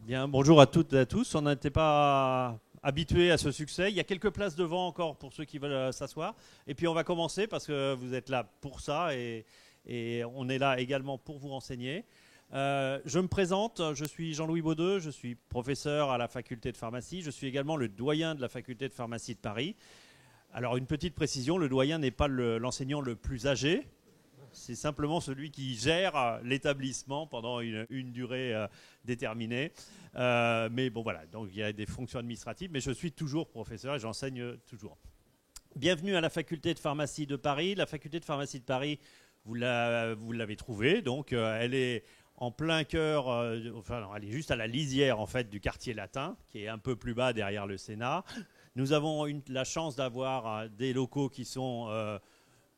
Bien, bonjour à toutes et à tous. On n'était pas habitué à ce succès. Il y a quelques places devant encore pour ceux qui veulent s'asseoir. Et puis on va commencer parce que vous êtes là pour ça et on est là également pour vous renseigner. Je me présente, je suis Jean-Louis Baudeux, je suis professeur à la faculté de pharmacie. Je suis également le doyen de la faculté de pharmacie de Paris. Alors une petite précision, le doyen n'est pas l'enseignant le plus âgé. C'est simplement celui qui gère l'établissement pendant une durée déterminée. Mais bon, voilà, donc il y a des fonctions administratives, mais je suis toujours professeur et j'enseigne toujours. Bienvenue à la faculté de pharmacie de Paris. La faculté de pharmacie de Paris, vous l'avez trouvée, donc elle est en plein cœur, enfin, elle est juste à la lisière en fait du quartier latin, qui est un peu plus bas derrière le Sénat. Nous avons la chance d'avoir des locaux qui sont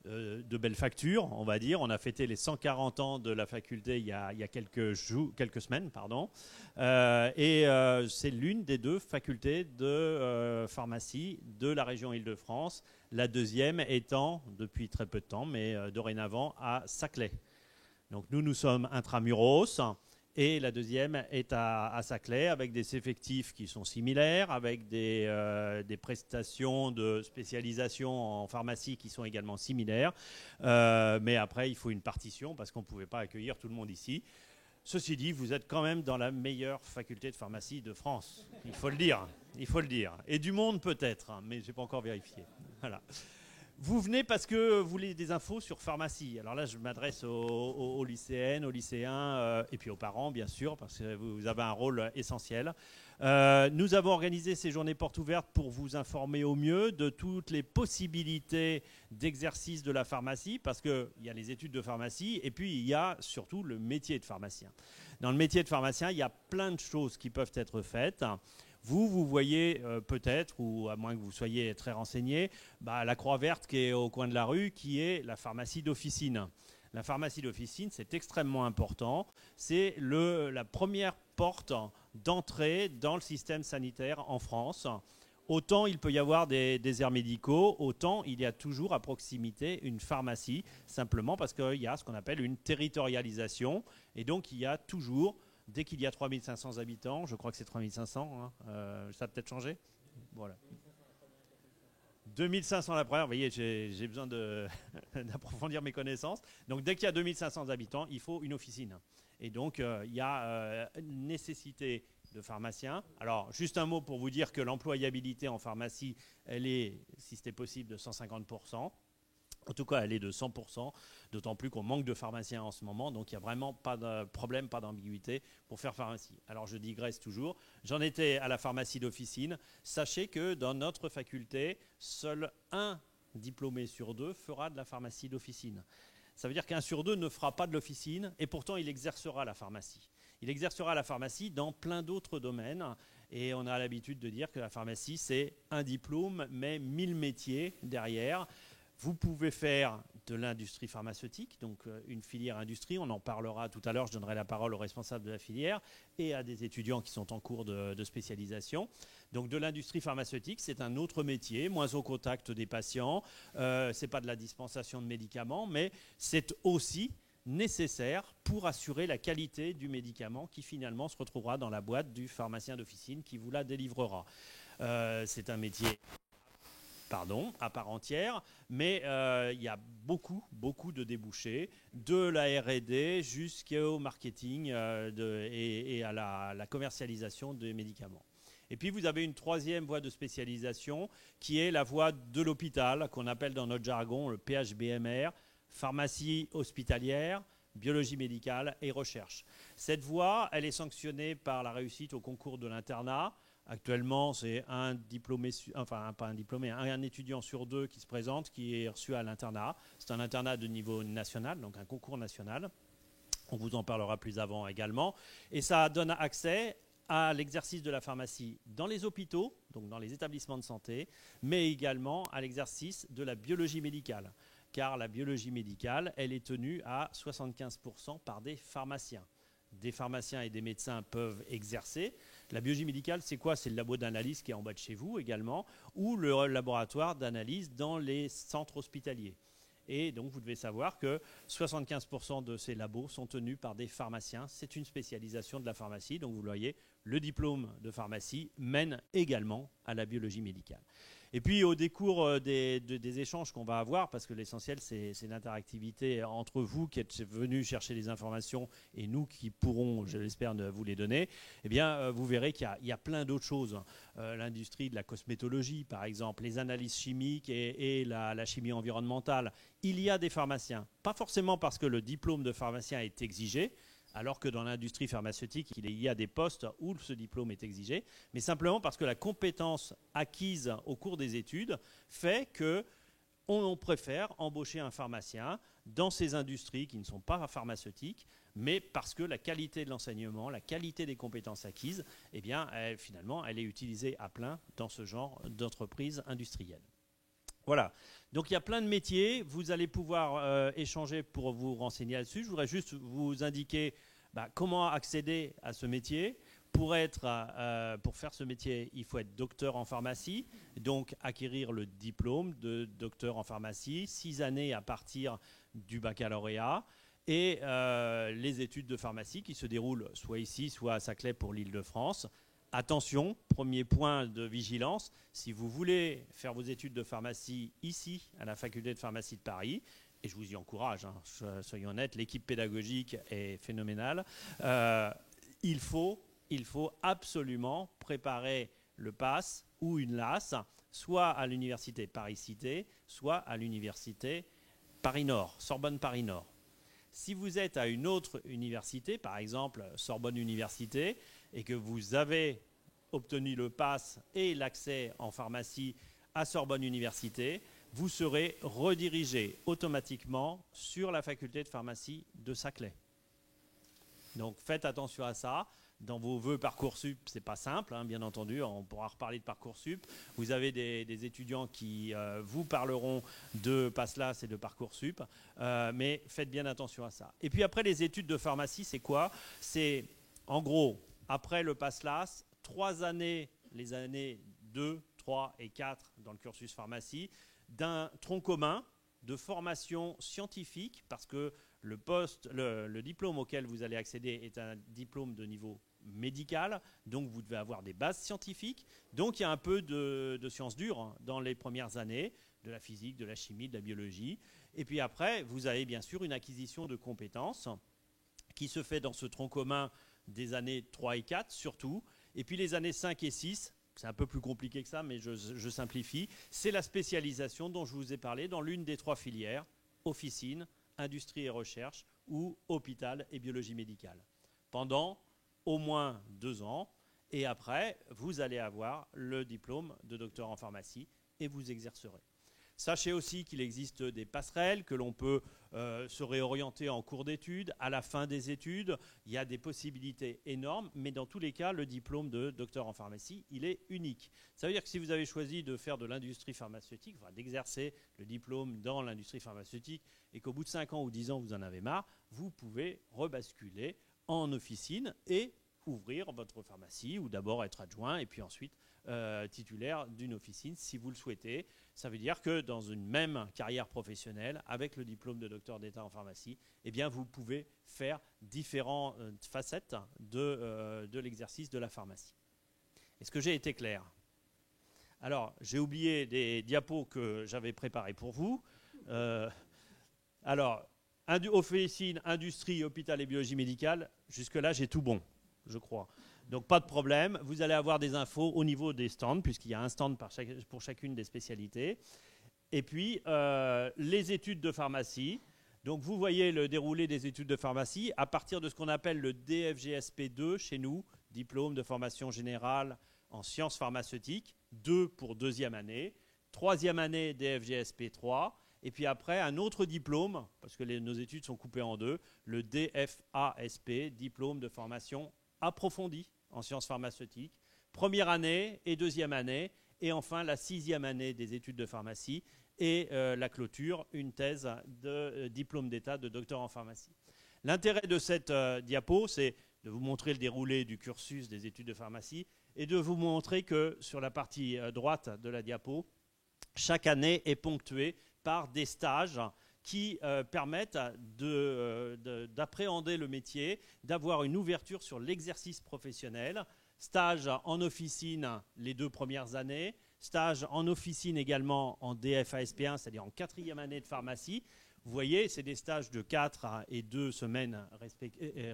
de belles factures, on va dire. On a fêté les 140 ans de la faculté il y a quelques semaines, pardon. C'est l'une des deux facultés de pharmacie de la région Île-de-France. La deuxième étant, depuis très peu de temps, mais dorénavant, à Saclay. Donc nous sommes intramuros. Et la deuxième est à Saclay avec des effectifs qui sont similaires, avec des prestations de spécialisation en pharmacie qui sont également similaires. Mais après, il faut une partition parce qu'on ne pouvait pas accueillir tout le monde ici. Ceci dit, vous êtes quand même dans la meilleure faculté de pharmacie de France. Il faut le dire. Il faut le dire. Et du monde peut-être, mais je n'ai pas encore vérifié. Voilà. Vous venez parce que vous voulez des infos sur pharmacie. Alors là, je m'adresse aux lycéennes, aux lycéens et puis aux parents, bien sûr, parce que vous avez un rôle essentiel. Nous avons organisé ces journées portes ouvertes pour vous informer au mieux de toutes les possibilités d'exercice de la pharmacie, parce qu'il y a les études de pharmacie et puis il y a surtout le métier de pharmacien. Dans le métier de pharmacien, il y a plein de choses qui peuvent être faites. Vous voyez peut-être, ou à moins que vous soyez très renseigné, la croix verte qui est au coin de la rue, qui est la pharmacie d'officine. La pharmacie d'officine, c'est extrêmement important. C'est la première porte d'entrée dans le système sanitaire en France. Autant il peut y avoir des déserts médicaux, autant il y a toujours à proximité une pharmacie, simplement parce qu'il y a ce qu'on appelle une territorialisation. Et donc il y a toujours... Dès qu'il y a 3500 habitants, je crois que c'est 3500, ça a peut-être changé. Voilà. 2500 la première, vous voyez, j'ai besoin d'approfondir mes connaissances. Donc dès qu'il y a 2500 habitants, il faut une officine. Et donc il y a une nécessité de pharmaciens. Alors juste un mot pour vous dire que l'employabilité en pharmacie, elle est, si c'était possible, de 150%. En tout cas, elle est de 100%, d'autant plus qu'on manque de pharmaciens en ce moment, donc il n'y a vraiment pas de problème, pas d'ambiguïté pour faire pharmacie. Alors je digresse toujours, j'en étais à la pharmacie d'officine. Sachez que dans notre faculté, seul un diplômé sur deux fera de la pharmacie d'officine. Ça veut dire qu'un sur deux ne fera pas de l'officine, et pourtant il exercera la pharmacie. Il exercera la pharmacie dans plein d'autres domaines, et on a l'habitude de dire que la pharmacie, c'est un diplôme, mais 1000 métiers derrière. Vous pouvez faire de l'industrie pharmaceutique, donc une filière industrie, on en parlera tout à l'heure, je donnerai la parole aux responsables de la filière et à des étudiants qui sont en cours de spécialisation. Donc de l'industrie pharmaceutique, c'est un autre métier, moins au contact des patients, ce n'est pas de la dispensation de médicaments, mais c'est aussi nécessaire pour assurer la qualité du médicament qui finalement se retrouvera dans la boîte du pharmacien d'officine qui vous la délivrera. C'est un métier... à part entière, mais il y a beaucoup de débouchés, de la R&D jusqu'au marketing et à la commercialisation des médicaments. Et puis vous avez une troisième voie de spécialisation qui est la voie de l'hôpital, qu'on appelle dans notre jargon le PHBMR, pharmacie hospitalière, biologie médicale et recherche. Cette voie, elle est sanctionnée par la réussite au concours de l'internat. Actuellement, c'est un diplômé, enfin pas un diplômé, un étudiant sur deux qui se présente, qui est reçu à l'internat. C'est un internat de niveau national, donc un concours national. On vous en parlera plus avant également. Et ça donne accès à l'exercice de la pharmacie dans les hôpitaux, donc dans les établissements de santé, mais également à l'exercice de la biologie médicale. Car la biologie médicale, elle est tenue à 75% par des pharmaciens. Des pharmaciens et des médecins peuvent exercer. La biologie médicale, c'est quoi? C'est le labo d'analyse qui est en bas de chez vous également, ou le laboratoire d'analyse dans les centres hospitaliers. Et donc, vous devez savoir que 75% de ces labos sont tenus par des pharmaciens. C'est une spécialisation de la pharmacie. Donc, vous le voyez, le diplôme de pharmacie mène également à la biologie médicale. Et puis, au décours des échanges qu'on va avoir, parce que l'essentiel, c'est l'interactivité entre vous qui êtes venus chercher les informations et nous qui pourrons, je l'espère, vous les donner, eh bien, vous verrez qu'il y a plein d'autres choses. L'industrie de la cosmétologie, par exemple, les analyses chimiques et la chimie environnementale. Il y a des pharmaciens, pas forcément parce que le diplôme de pharmacien est exigé, alors que dans l'industrie pharmaceutique, il y a des postes où ce diplôme est exigé, mais simplement parce que la compétence acquise au cours des études fait qu'on préfère embaucher un pharmacien dans ces industries qui ne sont pas pharmaceutiques, mais parce que la qualité de l'enseignement, la qualité des compétences acquises, eh bien, finalement, elle est utilisée à plein dans ce genre d'entreprise industrielle. Voilà, donc il y a plein de métiers, vous allez pouvoir échanger pour vous renseigner là-dessus. Je voudrais juste vous indiquer comment accéder à ce métier. Pour faire ce métier, il faut être docteur en pharmacie, donc acquérir le diplôme de docteur en pharmacie, 6 années à partir du baccalauréat, et les études de pharmacie qui se déroulent soit ici, soit à Saclay pour l'Île-de-France. Attention, premier point de vigilance, si vous voulez faire vos études de pharmacie ici, à la faculté de pharmacie de Paris, et je vous y encourage, soyons honnêtes, l'équipe pédagogique est phénoménale, il faut absolument préparer le PASS ou une LAS, soit à l'université Paris-Cité, soit à l'université Paris-Nord, Sorbonne Paris-Nord. Si vous êtes à une autre université, par exemple Sorbonne Université, et que vous avez obtenu le PASS et l'accès en pharmacie à Sorbonne Université, vous serez redirigé automatiquement sur la faculté de pharmacie de Saclay. Donc faites attention à ça. Dans vos vœux Parcoursup, ce n'est pas simple, bien entendu, on pourra reparler de Parcoursup. Vous avez des étudiants qui vous parleront de PASS-LAS et de Parcoursup, mais faites bien attention à ça. Et puis après, les études de pharmacie, c'est quoi? C'est, en gros, après le PASS-LAS, 3 années, les années 2, 3 et 4 dans le cursus pharmacie, d'un tronc commun de formation scientifique, parce que le diplôme auquel vous allez accéder est un diplôme de niveau médical, donc vous devez avoir des bases scientifiques. Donc il y a un peu de sciences dures dans les premières années, de la physique, de la chimie, de la biologie. Et puis après, vous avez bien sûr une acquisition de compétences qui se fait dans ce tronc commun des années 3 et 4 surtout. Et puis les années 5 et 6, c'est un peu plus compliqué que ça, mais je simplifie, c'est la spécialisation dont je vous ai parlé dans l'une des 3 filières, officine, industrie et recherche, ou hôpital et biologie médicale. Pendant au moins 2 ans, et après, vous allez avoir le diplôme de docteur en pharmacie et vous exercerez. Sachez aussi qu'il existe des passerelles, que l'on peut se réorienter en cours d'études. À la fin des études, il y a des possibilités énormes, mais dans tous les cas, le diplôme de docteur en pharmacie, il est unique. Ça veut dire que si vous avez choisi de faire de l'industrie pharmaceutique, enfin, d'exercer le diplôme dans l'industrie pharmaceutique, et qu'au bout de 5 ans ou 10 ans, vous en avez marre, vous pouvez rebasculer en officine et ouvrir votre pharmacie, ou d'abord être adjoint, et puis ensuite titulaire d'une officine si vous le souhaitez. Ça veut dire que dans une même carrière professionnelle, avec le diplôme de docteur d'État en pharmacie, eh bien vous pouvez faire différentes facettes de l'exercice de la pharmacie. Est-ce que j'ai été clair? Alors, j'ai oublié des diapos que j'avais préparés pour vous. Alors, officine, industrie, hôpital et biologie médicale, jusque-là, j'ai tout bon, je crois. Donc pas de problème, vous allez avoir des infos au niveau des stands, puisqu'il y a un stand pour chacune des spécialités. Et puis, les études de pharmacie. Donc vous voyez le déroulé des études de pharmacie à partir de ce qu'on appelle le DFGSP2 chez nous, diplôme de formation générale en sciences pharmaceutiques, 2 pour 2e année, 3e année DFGSP3, et puis après un autre diplôme, parce que nos études sont coupées en 2, le DFASP, diplôme de formation approfondie en sciences pharmaceutiques, 1re année et 2e année, et enfin la 6e année des études de pharmacie, et la clôture, une thèse de diplôme d'État de docteur en pharmacie. L'intérêt de cette diapo, c'est de vous montrer le déroulé du cursus des études de pharmacie et de vous montrer que sur la partie droite de la diapo, chaque année est ponctuée par des stages qui permettent d'appréhender le métier, d'avoir une ouverture sur l'exercice professionnel. Stage en officine les 2 premières années, stage en officine également en DFASP1, c'est-à-dire en 4e année de pharmacie. Vous voyez, c'est des stages de 4 et 2 semaines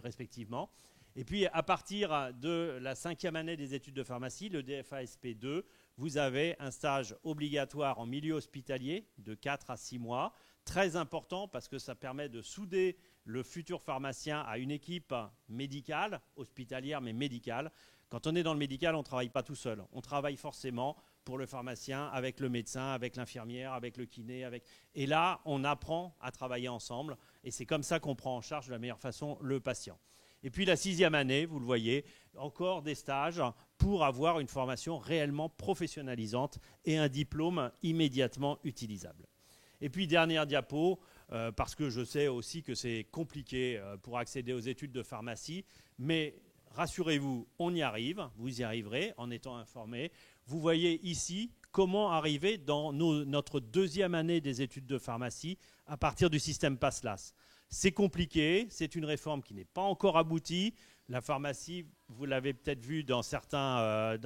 respectivement. Et puis, à partir de la 5e année des études de pharmacie, le DFASP2, vous avez un stage obligatoire en milieu hospitalier de 4 à 6 mois. Très important parce que ça permet de souder le futur pharmacien à une équipe médicale, hospitalière mais médicale. Quand on est dans le médical, on ne travaille pas tout seul. On travaille forcément pour le pharmacien, avec le médecin, avec l'infirmière, avec le kiné. Et là, on apprend à travailler ensemble. Et c'est comme ça qu'on prend en charge de la meilleure façon le patient. Et puis la 6e année, vous le voyez, encore des stages pour avoir une formation réellement professionnalisante et un diplôme immédiatement utilisable. Et puis dernière diapo, parce que je sais aussi que c'est compliqué pour accéder aux études de pharmacie, mais rassurez-vous, on y arrive, vous y arriverez en étant informé. Vous voyez ici comment arriver dans notre 2e année des études de pharmacie à partir du système PASSLAS. C'est compliqué, c'est une réforme qui n'est pas encore aboutie. La pharmacie, vous l'avez peut-être vu dans certains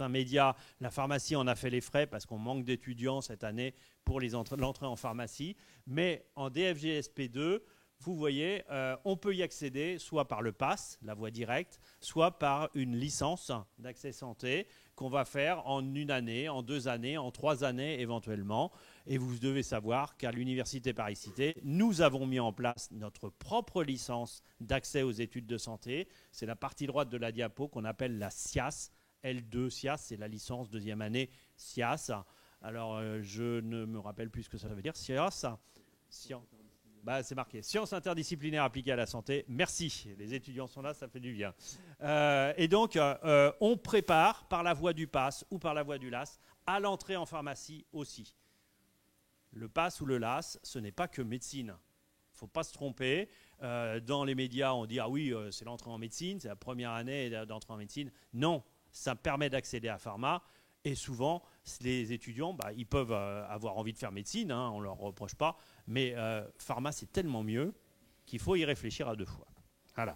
médias, la pharmacie en a fait les frais parce qu'on manque d'étudiants cette année pour l'entrée en pharmacie. Mais en DFGSP2, vous voyez, on peut y accéder soit par le PASS, la voie directe, soit par une licence d'accès santé qu'on va faire en 1 année, en 2 années, en 3 années éventuellement. Et vous devez savoir qu'à l'Université Paris-Cité, nous avons mis en place notre propre licence d'accès aux études de santé. C'est la partie droite de la diapo qu'on appelle la SIAS. L2 SIAS, c'est la licence 2e année SIAS. Alors, je ne me rappelle plus ce que ça veut dire. SIAS, c'est marqué. Sciences interdisciplinaires appliquées à la santé. Merci. Les étudiants sont là, ça fait du bien. Et donc, on prépare par la voie du PASS ou par la voie du LAS à l'entrée en pharmacie aussi. Le PASS ou le LAS, ce n'est pas que médecine. Il ne faut pas se tromper. Dans les médias, on dit « Ah oui, c'est l'entrée en médecine, c'est la première année d'entrée en médecine ». Non, ça permet d'accéder à pharma. Et souvent, les étudiants, ils peuvent avoir envie de faire médecine, on ne leur reproche pas, mais pharma, c'est tellement mieux qu'il faut y réfléchir à 2 fois. Voilà.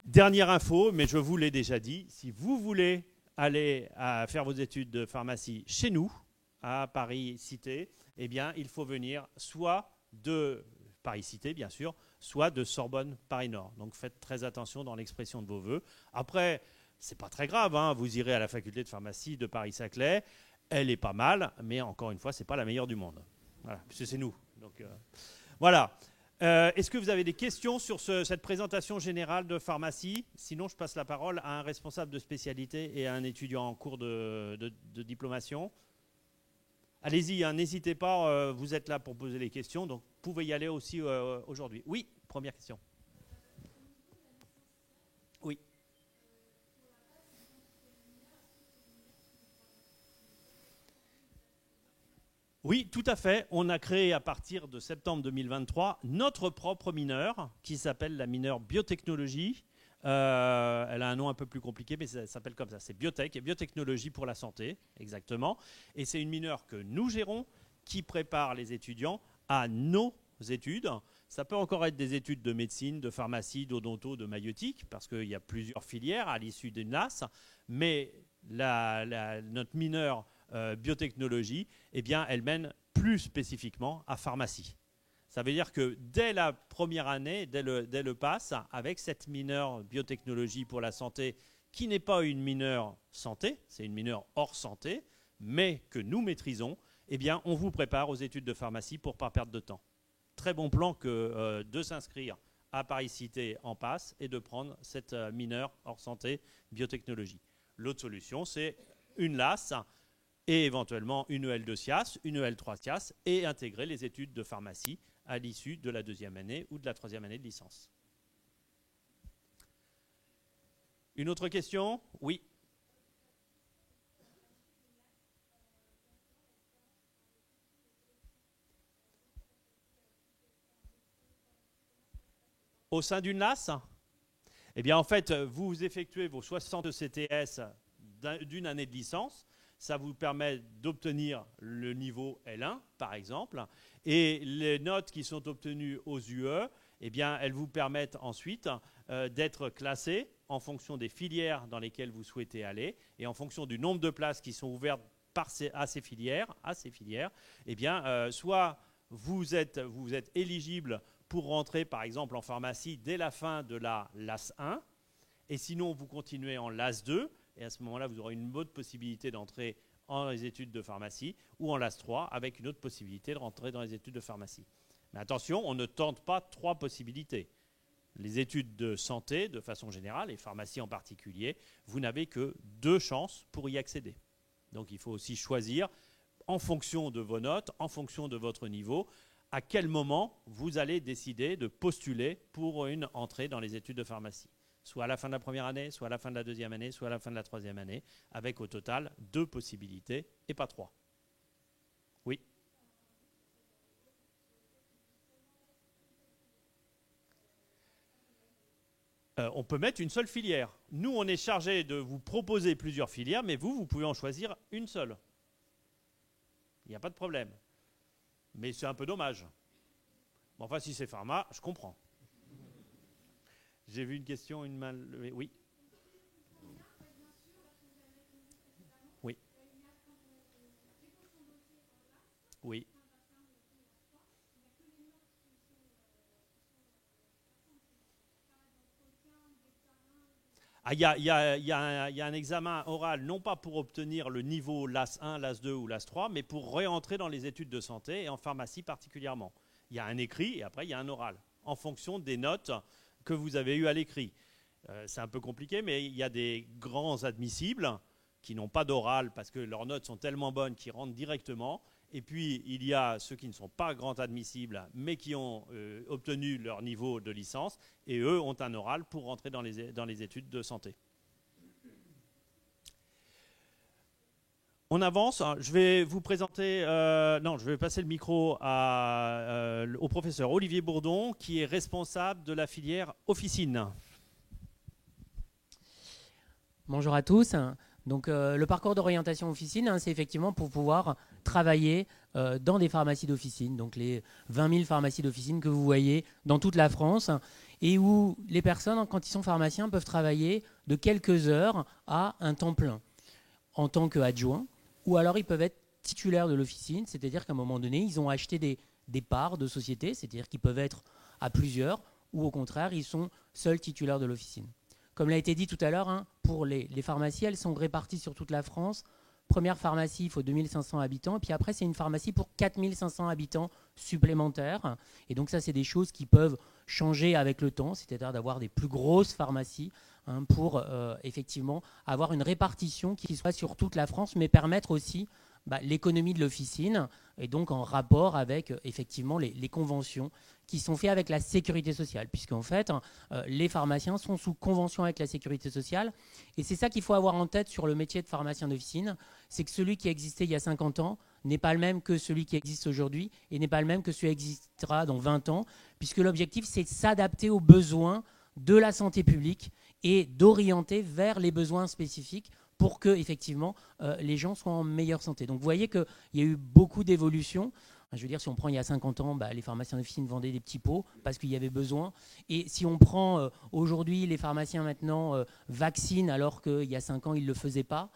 Dernière info, mais je vous l'ai déjà dit, si vous voulez aller faire vos études de pharmacie chez nous, à Paris-Cité, eh bien, il faut venir soit de Paris-Cité, bien sûr, soit de Sorbonne-Paris-Nord. Donc, faites très attention dans l'expression de vos vœux. Après, c'est pas très grave, vous irez à la faculté de pharmacie de Paris-Saclay, elle est pas mal, mais encore une fois, c'est pas la meilleure du monde. Voilà, puisque c'est nous. Donc, voilà. Est-ce que vous avez des questions sur cette présentation générale de pharmacie? Sinon, je passe la parole à un responsable de spécialité et à un étudiant en cours de diplomation. Allez-y, n'hésitez pas, vous êtes là pour poser les questions, donc vous pouvez y aller aussi aujourd'hui. Oui, première question. Oui. Oui, tout à fait. On a créé à partir de septembre 2023 notre propre mineur qui s'appelle la mineure biotechnologie. Elle a un nom un peu plus compliqué, mais ça s'appelle comme ça. C'est biotech et biotechnologie pour la santé, exactement. Et c'est une mineure que nous gérons qui prépare les étudiants à nos études. Ça peut encore être des études de médecine, de pharmacie, d'odonto, de maïeutique, parce qu'il y a plusieurs filières à l'issue d'une LAS. Mais notre mineure biotechnologie, eh bien, elle mène plus spécifiquement à pharmacie. Ça veut dire que dès la première année, dès le PASS, avec cette mineure biotechnologie pour la santé, qui n'est pas une mineure santé, c'est une mineure hors santé, mais que nous maîtrisons, eh bien, on vous prépare aux études de pharmacie pour ne pas perdre de temps. Très bon plan que de s'inscrire à Paris-Cité en PASS et de prendre cette mineure hors santé biotechnologie. L'autre solution, c'est une LAS et éventuellement une EL2 SIAS, une EL3 SIAS et intégrer les études de pharmacie à l'issue de la 2e année ou de la 3e année de licence. Une autre question? Oui. Au sein d'une LAS? Eh bien, en fait, vous effectuez vos 60 CTS d'une année de licence. ça vous permet d'obtenir le niveau L1, par exemple. Et les notes qui sont obtenues aux UE, eh bien, elles vous permettent ensuite d'être classé en fonction des filières dans lesquelles vous souhaitez aller et en fonction du nombre de places qui sont ouvertes à ces filières, eh bien, soit vous êtes éligible pour rentrer par exemple en pharmacie dès la fin de la LAS 1 et sinon vous continuez en LAS 2 et à ce moment-là vous aurez une autre possibilité d'entrer dans les études de pharmacie ou en LAS 3 avec une autre possibilité de rentrer dans les études de pharmacie. Mais attention, on ne tente pas 3 possibilités. Les études de santé, de façon générale, et pharmacie en particulier, vous n'avez que 2 chances pour y accéder. Donc il faut aussi choisir, en fonction de vos notes, en fonction de votre niveau, à quel moment vous allez décider de postuler pour une entrée dans les études de pharmacie. Soit à la fin de la première année, soit à la fin de la deuxième année, soit à la fin de la troisième année, avec au total 2 possibilités et pas 3. Oui. On peut mettre une seule filière. Nous, on est chargé de vous proposer plusieurs filières, mais vous pouvez en choisir une seule. Il n'y a pas de problème. Mais c'est un peu dommage. Bon, enfin, si c'est pharma, je comprends. J'ai vu une question, une main levée. Oui. Oui. Oui. Il y a un examen oral, non pas pour obtenir le niveau LAS 1, LAS 2 ou LAS 3, mais pour réentrer dans les études de santé et en pharmacie particulièrement. Il y a un écrit et après il y a un oral, en fonction des notes que vous avez eues à l'écrit. C'est un peu compliqué, mais il y a des grands admissibles qui n'ont pas d'oral parce que leurs notes sont tellement bonnes qu'ils rentrent directement. Et puis, il y a ceux qui ne sont pas grands admissibles, mais qui ont obtenu leur niveau de licence, et eux ont un oral pour rentrer dans les études de santé. On avance. Je vais vous présenter... je vais passer le micro au professeur Olivier Bourdon, qui est responsable de la filière officine. Bonjour à tous. Donc, le parcours d'orientation officine, c'est effectivement pour pouvoir travailler dans des pharmacies d'officine, donc les 20 000 pharmacies d'officine que vous voyez dans toute la France, et où les personnes, quand ils sont pharmaciens, peuvent travailler de quelques heures à un temps plein en tant qu'adjoint, ou alors ils peuvent être titulaires de l'officine, c'est-à-dire qu'à un moment donné, ils ont acheté des parts de société, c'est-à-dire qu'ils peuvent être à plusieurs, ou au contraire, ils sont seuls titulaires de l'officine. Comme l'a été dit tout à l'heure, pour les pharmacies, elles sont réparties sur toute la France. Première pharmacie, il faut 2500 habitants. Puis après, c'est une pharmacie pour 4500 habitants supplémentaires. Et donc ça, c'est des choses qui peuvent changer avec le temps, c'est-à-dire d'avoir des plus grosses pharmacies pour effectivement avoir une répartition qui soit sur toute la France, mais permettre aussi l'économie de l'officine et donc en rapport avec effectivement les conventions qui sont faites avec la sécurité sociale, puisqu'en fait, les pharmaciens sont sous convention avec la sécurité sociale. Et c'est ça qu'il faut avoir en tête sur le métier de pharmacien d'officine, c'est que celui qui existait il y a 50 ans n'est pas le même que celui qui existe aujourd'hui et n'est pas le même que celui qui existera dans 20 ans, puisque l'objectif, c'est de s'adapter aux besoins de la santé publique et d'orienter vers les besoins spécifiques pour que effectivement les gens soient en meilleure santé. Donc vous voyez qu'il y a eu beaucoup d'évolutions. Je veux dire, si on prend il y a 50 ans, les pharmaciens d'officine vendaient des petits pots parce qu'il y avait besoin. Et si on prend aujourd'hui, les pharmaciens maintenant vaccinent alors qu'il y a 5 ans, ils ne le faisaient pas.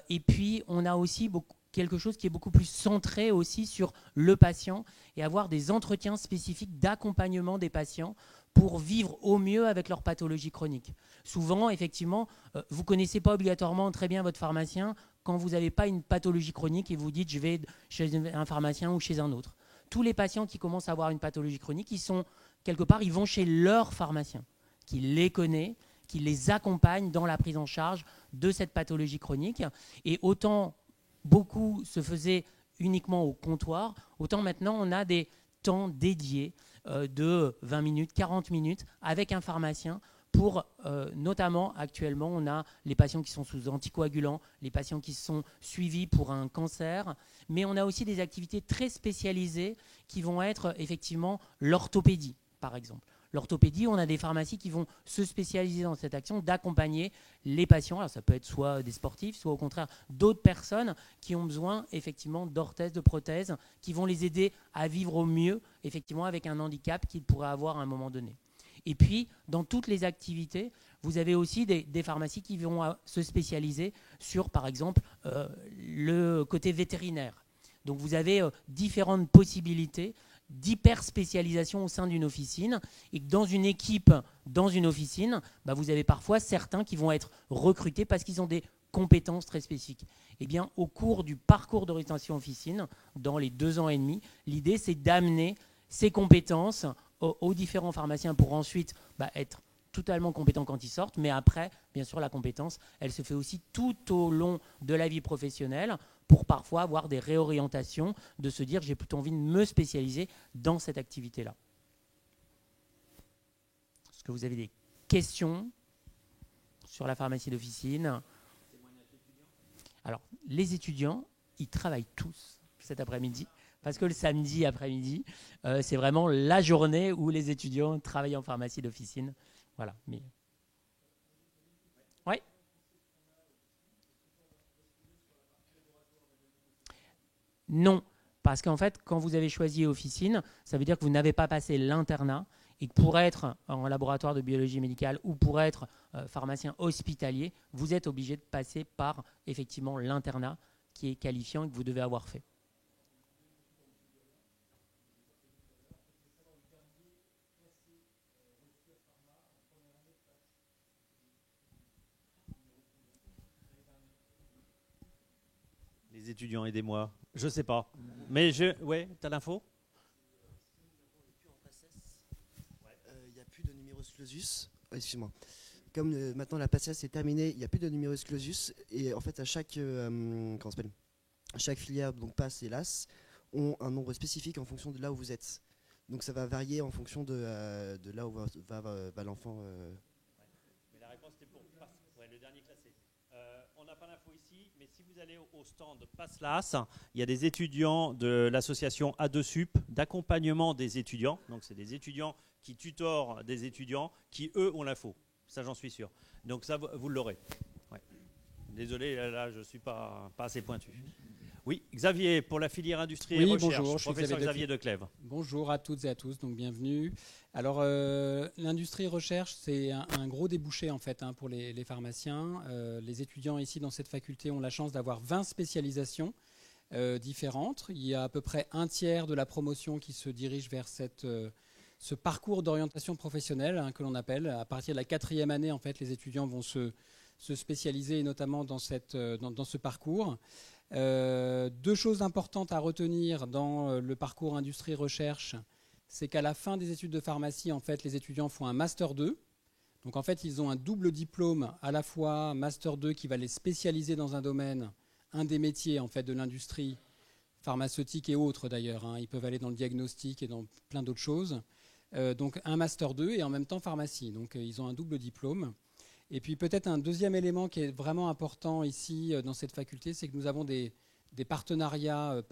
Et puis, on a aussi quelque chose qui est beaucoup plus centré aussi sur le patient et avoir des entretiens spécifiques d'accompagnement des patients pour vivre au mieux avec leur pathologie chronique. Souvent, effectivement, vous ne connaissez pas obligatoirement très bien votre pharmacien quand vous n'avez pas une pathologie chronique et vous dites « je vais chez un pharmacien ou chez un autre ». Tous les patients qui commencent à avoir une pathologie chronique, ils vont chez leur pharmacien, qui les connaît, qui les accompagne dans la prise en charge de cette pathologie chronique. Et autant beaucoup se faisaient uniquement au comptoir, autant maintenant on a des temps dédiés de 20 minutes, 40 minutes avec un pharmacien pour, notamment actuellement, on a les patients qui sont sous anticoagulants, les patients qui sont suivis pour un cancer, mais on a aussi des activités très spécialisées qui vont être effectivement l'orthopédie, par exemple. l'orthopédie, on a des pharmacies qui vont se spécialiser dans cette action d'accompagner les patients. Alors ça peut être soit des sportifs, soit au contraire d'autres personnes qui ont besoin effectivement d'orthèses, de prothèses, qui vont les aider à vivre au mieux effectivement avec un handicap qu'ils pourraient avoir à un moment donné. Et puis, dans toutes les activités, vous avez aussi des pharmacies qui vont se spécialiser sur, par exemple, le côté vétérinaire. Donc, vous avez différentes possibilités d'hyper-spécialisation au sein d'une officine. Et que dans une équipe, dans une officine, vous avez parfois certains qui vont être recrutés parce qu'ils ont des compétences très spécifiques. Eh bien, au cours du parcours d'orientation officine, dans les 2 ans et demi, l'idée, c'est d'amener ces compétences aux différents pharmaciens pour ensuite être totalement compétents quand ils sortent. Mais après, bien sûr, la compétence, elle se fait aussi tout au long de la vie professionnelle pour parfois avoir des réorientations, de se dire j'ai plutôt envie de me spécialiser dans cette activité-là. Est-ce que vous avez des questions sur la pharmacie d'officine? Alors, les étudiants, ils travaillent tous cet après-midi. Parce que le samedi après-midi, c'est vraiment la journée où les étudiants travaillent en pharmacie d'officine. Voilà. Mais... Oui. Non, parce qu'en fait, quand vous avez choisi officine, ça veut dire que vous n'avez pas passé l'internat et que pour être en laboratoire de biologie médicale ou pour être pharmacien hospitalier, vous êtes obligé de passer par effectivement l'internat qui est qualifiant et que vous devez avoir fait. Les étudiants, aidez-moi. Je sais pas. Mais ouais, t'as l'info? Il n'y a plus de numerus clausus. Excuse-moi. Comme maintenant la PACES est terminée, il n'y a plus de numerus clausus. Et en fait, à chaque, chaque filière, donc PAS et LAS, ont un nombre spécifique en fonction de là où vous êtes. Donc ça va varier en fonction de là où va l'enfant. Mais la réponse était pour PAS, le dernier classé. On n'a pas l'info ici, mais si vous allez au stand PASLAS, il y a des étudiants de l'association A2SUP d'accompagnement des étudiants. Donc c'est des étudiants qui tutorent des étudiants qui, eux, ont l'info. Ça, j'en suis sûr. Donc ça, vous l'aurez. Ouais. Désolé, là, je ne suis pas assez pointu. Oui, Xavier, pour la filière industrie et recherche, bonjour, je suis professeur Xavier Declèves. Bonjour à toutes et à tous, donc bienvenue. Alors, l'industrie recherche, c'est un gros débouché en fait pour les pharmaciens. Les étudiants ici dans cette faculté ont la chance d'avoir 20 spécialisations différentes. Il y a à peu près un tiers de la promotion qui se dirige vers ce parcours d'orientation professionnelle que l'on appelle. À partir de la 4e année, en fait, les étudiants vont se spécialiser notamment dans ce parcours. 2 choses importantes à retenir dans le parcours industrie-recherche, c'est qu'à la fin des études de pharmacie, en fait, les étudiants font un Master 2. Donc, en fait, ils ont un double diplôme, à la fois Master 2 qui va les spécialiser dans un domaine, un des métiers en fait, de l'industrie pharmaceutique et autres d'ailleurs. Ils peuvent aller dans le diagnostic et dans plein d'autres choses. Donc, un Master 2 et en même temps pharmacie. Donc, ils ont un double diplôme. Et puis peut-être un deuxième élément qui est vraiment important ici dans cette faculté, c'est que nous avons des partenariats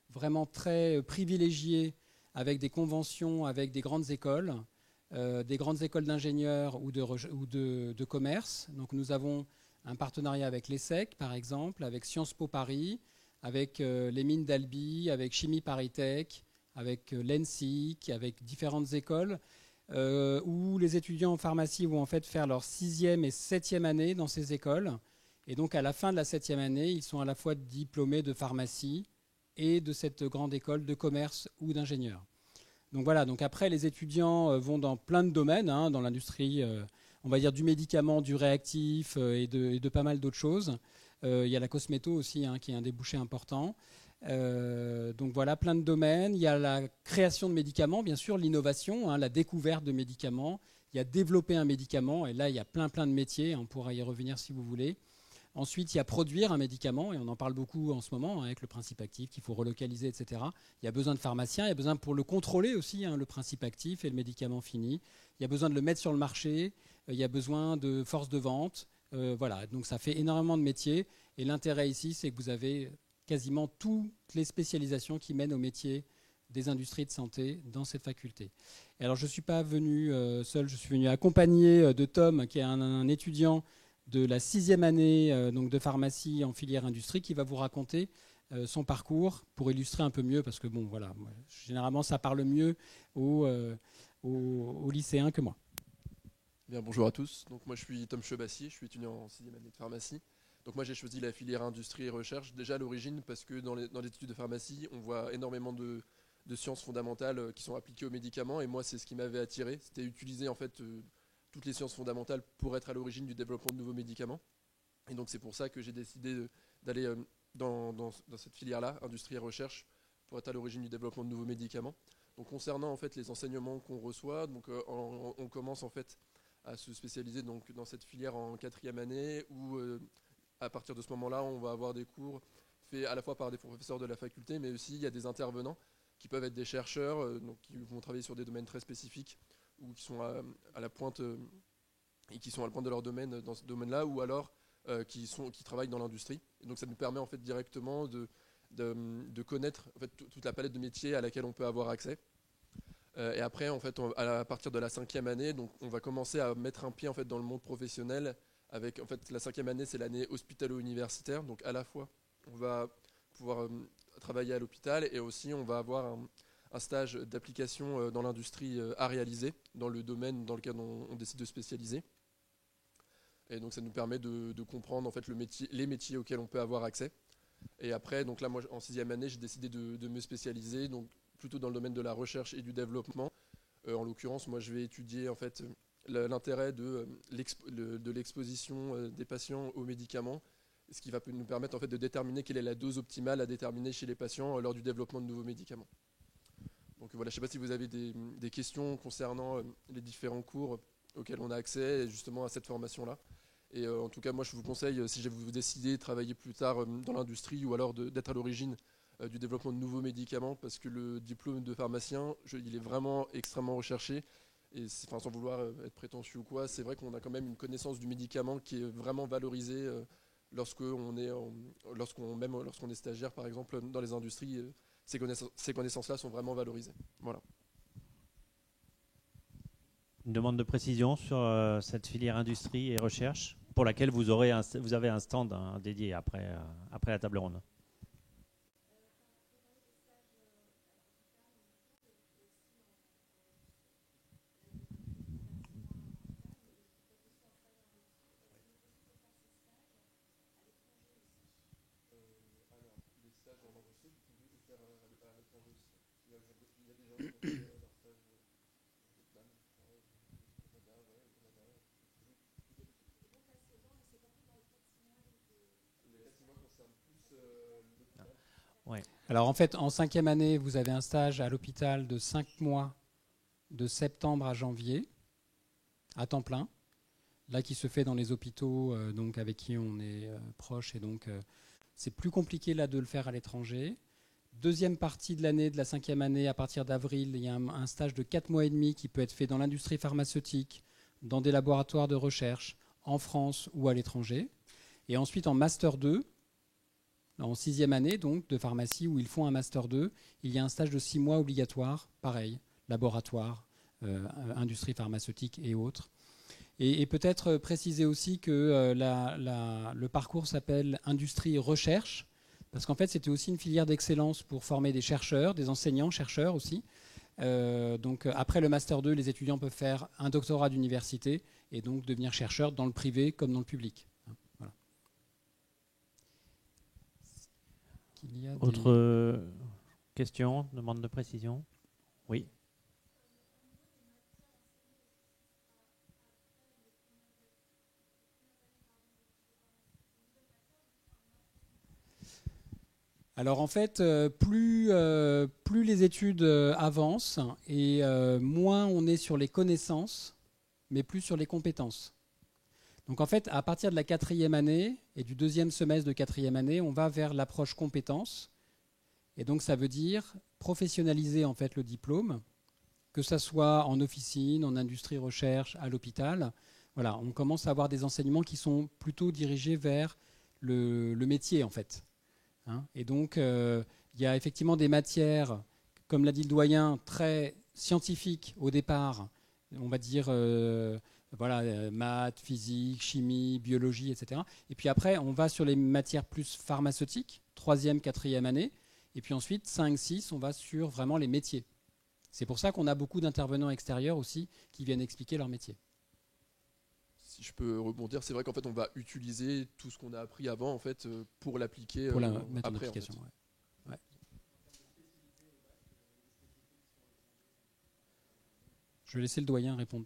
vraiment très privilégiés avec des conventions, avec des grandes écoles d'ingénieurs ou de commerce. Donc nous avons un partenariat avec l'ESSEC par exemple, avec Sciences Po Paris, avec les mines d'Albi, avec Chimie ParisTech, avec l'ENSIC, avec différentes écoles. Où les étudiants en pharmacie vont en fait faire leur 6e et 7e année dans ces écoles. Et donc à la fin de la 7e année, ils sont à la fois diplômés de pharmacie et de cette grande école de commerce ou d'ingénieur. Donc voilà, donc après les étudiants vont dans plein de domaines, dans l'industrie, on va dire du médicament, du réactif et de pas mal d'autres choses. Il y a la cosméto aussi qui est un débouché important. Donc voilà, plein de domaines. Il y a la création de médicaments, bien sûr, l'innovation, la découverte de médicaments. Il y a développer un médicament, et là, il y a plein de métiers. On pourra y revenir si vous voulez. Ensuite, il y a produire un médicament, et on en parle beaucoup en ce moment avec le principe actif qu'il faut relocaliser, etc. Il y a besoin de pharmaciens, il y a besoin pour le contrôler aussi, le principe actif et le médicament fini. Il y a besoin de le mettre sur le marché, il y a besoin de force de vente. Voilà, donc ça fait énormément de métiers. Et l'intérêt ici, c'est que vous avez quasiment toutes les spécialisations qui mènent au métier des industries de santé dans cette faculté. Et alors je ne suis pas venu seul, je suis venu accompagné de Tom, qui est un étudiant de la 6e année donc de pharmacie en filière industrie, qui va vous raconter son parcours pour illustrer un peu mieux, parce que bon, voilà, généralement ça parle mieux aux lycéens que moi. Bien, bonjour à tous. Donc, moi, je suis Tom Chebassi, je suis étudiant en 6e année de pharmacie. Donc, moi, j'ai choisi la filière industrie et recherche, déjà à l'origine, parce que dans les études de pharmacie, on voit énormément de sciences fondamentales qui sont appliquées aux médicaments. Et moi, c'est ce qui m'avait attiré. C'était utiliser en fait toutes les sciences fondamentales pour être à l'origine du développement de nouveaux médicaments. Et donc, c'est pour ça que j'ai décidé d'aller dans cette filière-là, industrie et recherche, pour être à l'origine du développement de nouveaux médicaments. Donc, concernant en fait les enseignements qu'on reçoit, donc on commence en fait à se spécialiser donc dans cette filière en 4e année, où à partir de ce moment-là, on va avoir des cours faits à la fois par des professeurs de la faculté, mais aussi il y a des intervenants qui peuvent être des chercheurs, donc qui vont travailler sur des domaines très spécifiques ou qui sont à la pointe et qui sont à la pointe de leur domaine dans ce domaine-là, ou alors qui travaillent dans l'industrie. Et donc ça nous permet en fait directement de connaître en fait toute la palette de métiers à laquelle on peut avoir accès. Et après, en fait, à partir de la 5e année, donc, on va commencer à mettre un pied en fait, dans le monde professionnel. Avec, en fait, la 5e année, c'est l'année hospitalo-universitaire. Donc, à la fois, on va pouvoir travailler à l'hôpital et aussi, on va avoir un stage d'application dans l'industrie à réaliser, dans le domaine dans lequel on décide de spécialiser. Et donc, ça nous permet de comprendre en fait, les métiers auxquels on peut avoir accès. Et après, donc là, moi, en 6e année, j'ai décidé de me spécialiser. Donc, plutôt dans le domaine de la recherche et du développement. En l'occurrence, moi, je vais étudier en fait, l'intérêt de l'exposition des patients aux médicaments, ce qui va nous permettre en fait, de déterminer quelle est la dose optimale à déterminer chez les patients lors du développement de nouveaux médicaments. Donc voilà, je ne sais pas si vous avez des questions concernant les différents cours auxquels on a accès justement à cette formation-là. Et en tout cas, moi, je vous conseille, si vous décidez de travailler plus tard dans l'industrie ou alors d'être à l'origine du développement de nouveaux médicaments, parce que le diplôme de pharmacien, il est vraiment extrêmement recherché. Et sans vouloir être prétentieux ou quoi, c'est vrai qu'on a quand même une connaissance du médicament qui est vraiment valorisée lorsqu'on est stagiaire, par exemple, dans les industries. Ces connaissances-là sont vraiment valorisées. Voilà. Une demande de précision sur cette filière industrie et recherche, pour laquelle vous avez un stand dédié après la table ronde. Ouais. Alors en fait, en 5e année, vous avez un stage à l'hôpital de 5 mois, de septembre à janvier, à temps plein, là qui se fait dans les hôpitaux donc avec qui on est proche, et donc c'est plus compliqué là de le faire à l'étranger. Deuxième partie de l'année, de la 5e année, à partir d'avril, il y a un stage de 4 mois et demi qui peut être fait dans l'industrie pharmaceutique, dans des laboratoires de recherche, en France ou à l'étranger. Et ensuite en Master 2, en 6e année donc, de pharmacie, où ils font un Master 2, il y a un stage de 6 mois obligatoire, pareil, laboratoire, industrie pharmaceutique et autres. Et peut-être préciser aussi que le parcours s'appelle industrie recherche, parce qu'en fait c'était aussi une filière d'excellence pour former des chercheurs, des enseignants, chercheurs aussi. Donc après le Master 2, les étudiants peuvent faire un doctorat d'université et donc devenir chercheurs dans le privé comme dans le public. Voilà. Autre question, demande de précision? Oui. Alors en fait, plus les études avancent et moins on est sur les connaissances, mais plus sur les compétences. Donc en fait, à partir de la 4e année et du 2e semestre de 4e année, on va vers l'approche compétences. Et donc ça veut dire professionnaliser en fait le diplôme, que ça soit en officine, en industrie recherche, à l'hôpital. Voilà, on commence à avoir des enseignements qui sont plutôt dirigés vers le métier en fait. Et donc, il y a effectivement des matières comme l'a dit le doyen, très scientifique au départ, on va dire maths, physique, chimie, biologie, etc. Et puis après, on va sur les matières plus pharmaceutiques, 3e, 4e année. Et puis ensuite, 5, 6, on va sur vraiment les métiers. C'est pour ça qu'on a beaucoup d'intervenants extérieurs aussi qui viennent expliquer leur métier. Si je peux rebondir, c'est vrai qu'en fait, on va utiliser tout ce qu'on a appris avant en fait, pour l'appliquer Pour la mettre en après. application. En fait. Ouais. Ouais. Je vais laisser le doyen répondre.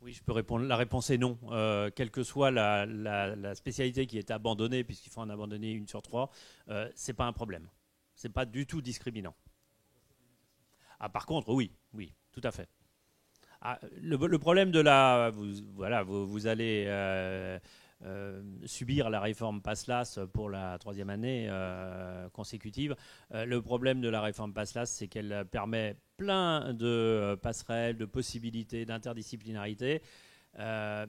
Oui, je peux répondre. La réponse est non. Quelle que soit la spécialité qui est abandonnée, puisqu'il faut en abandonner 1 sur 3, c'est pas un problème. C'est pas du tout discriminant. Ah, par contre, oui, tout à fait. Ah, le problème de vous allez subir la réforme PASSLAS pour la 3e année consécutive. Le problème de la réforme PASSLAS, c'est qu'elle permet plein de passerelles, de possibilités, d'interdisciplinarité.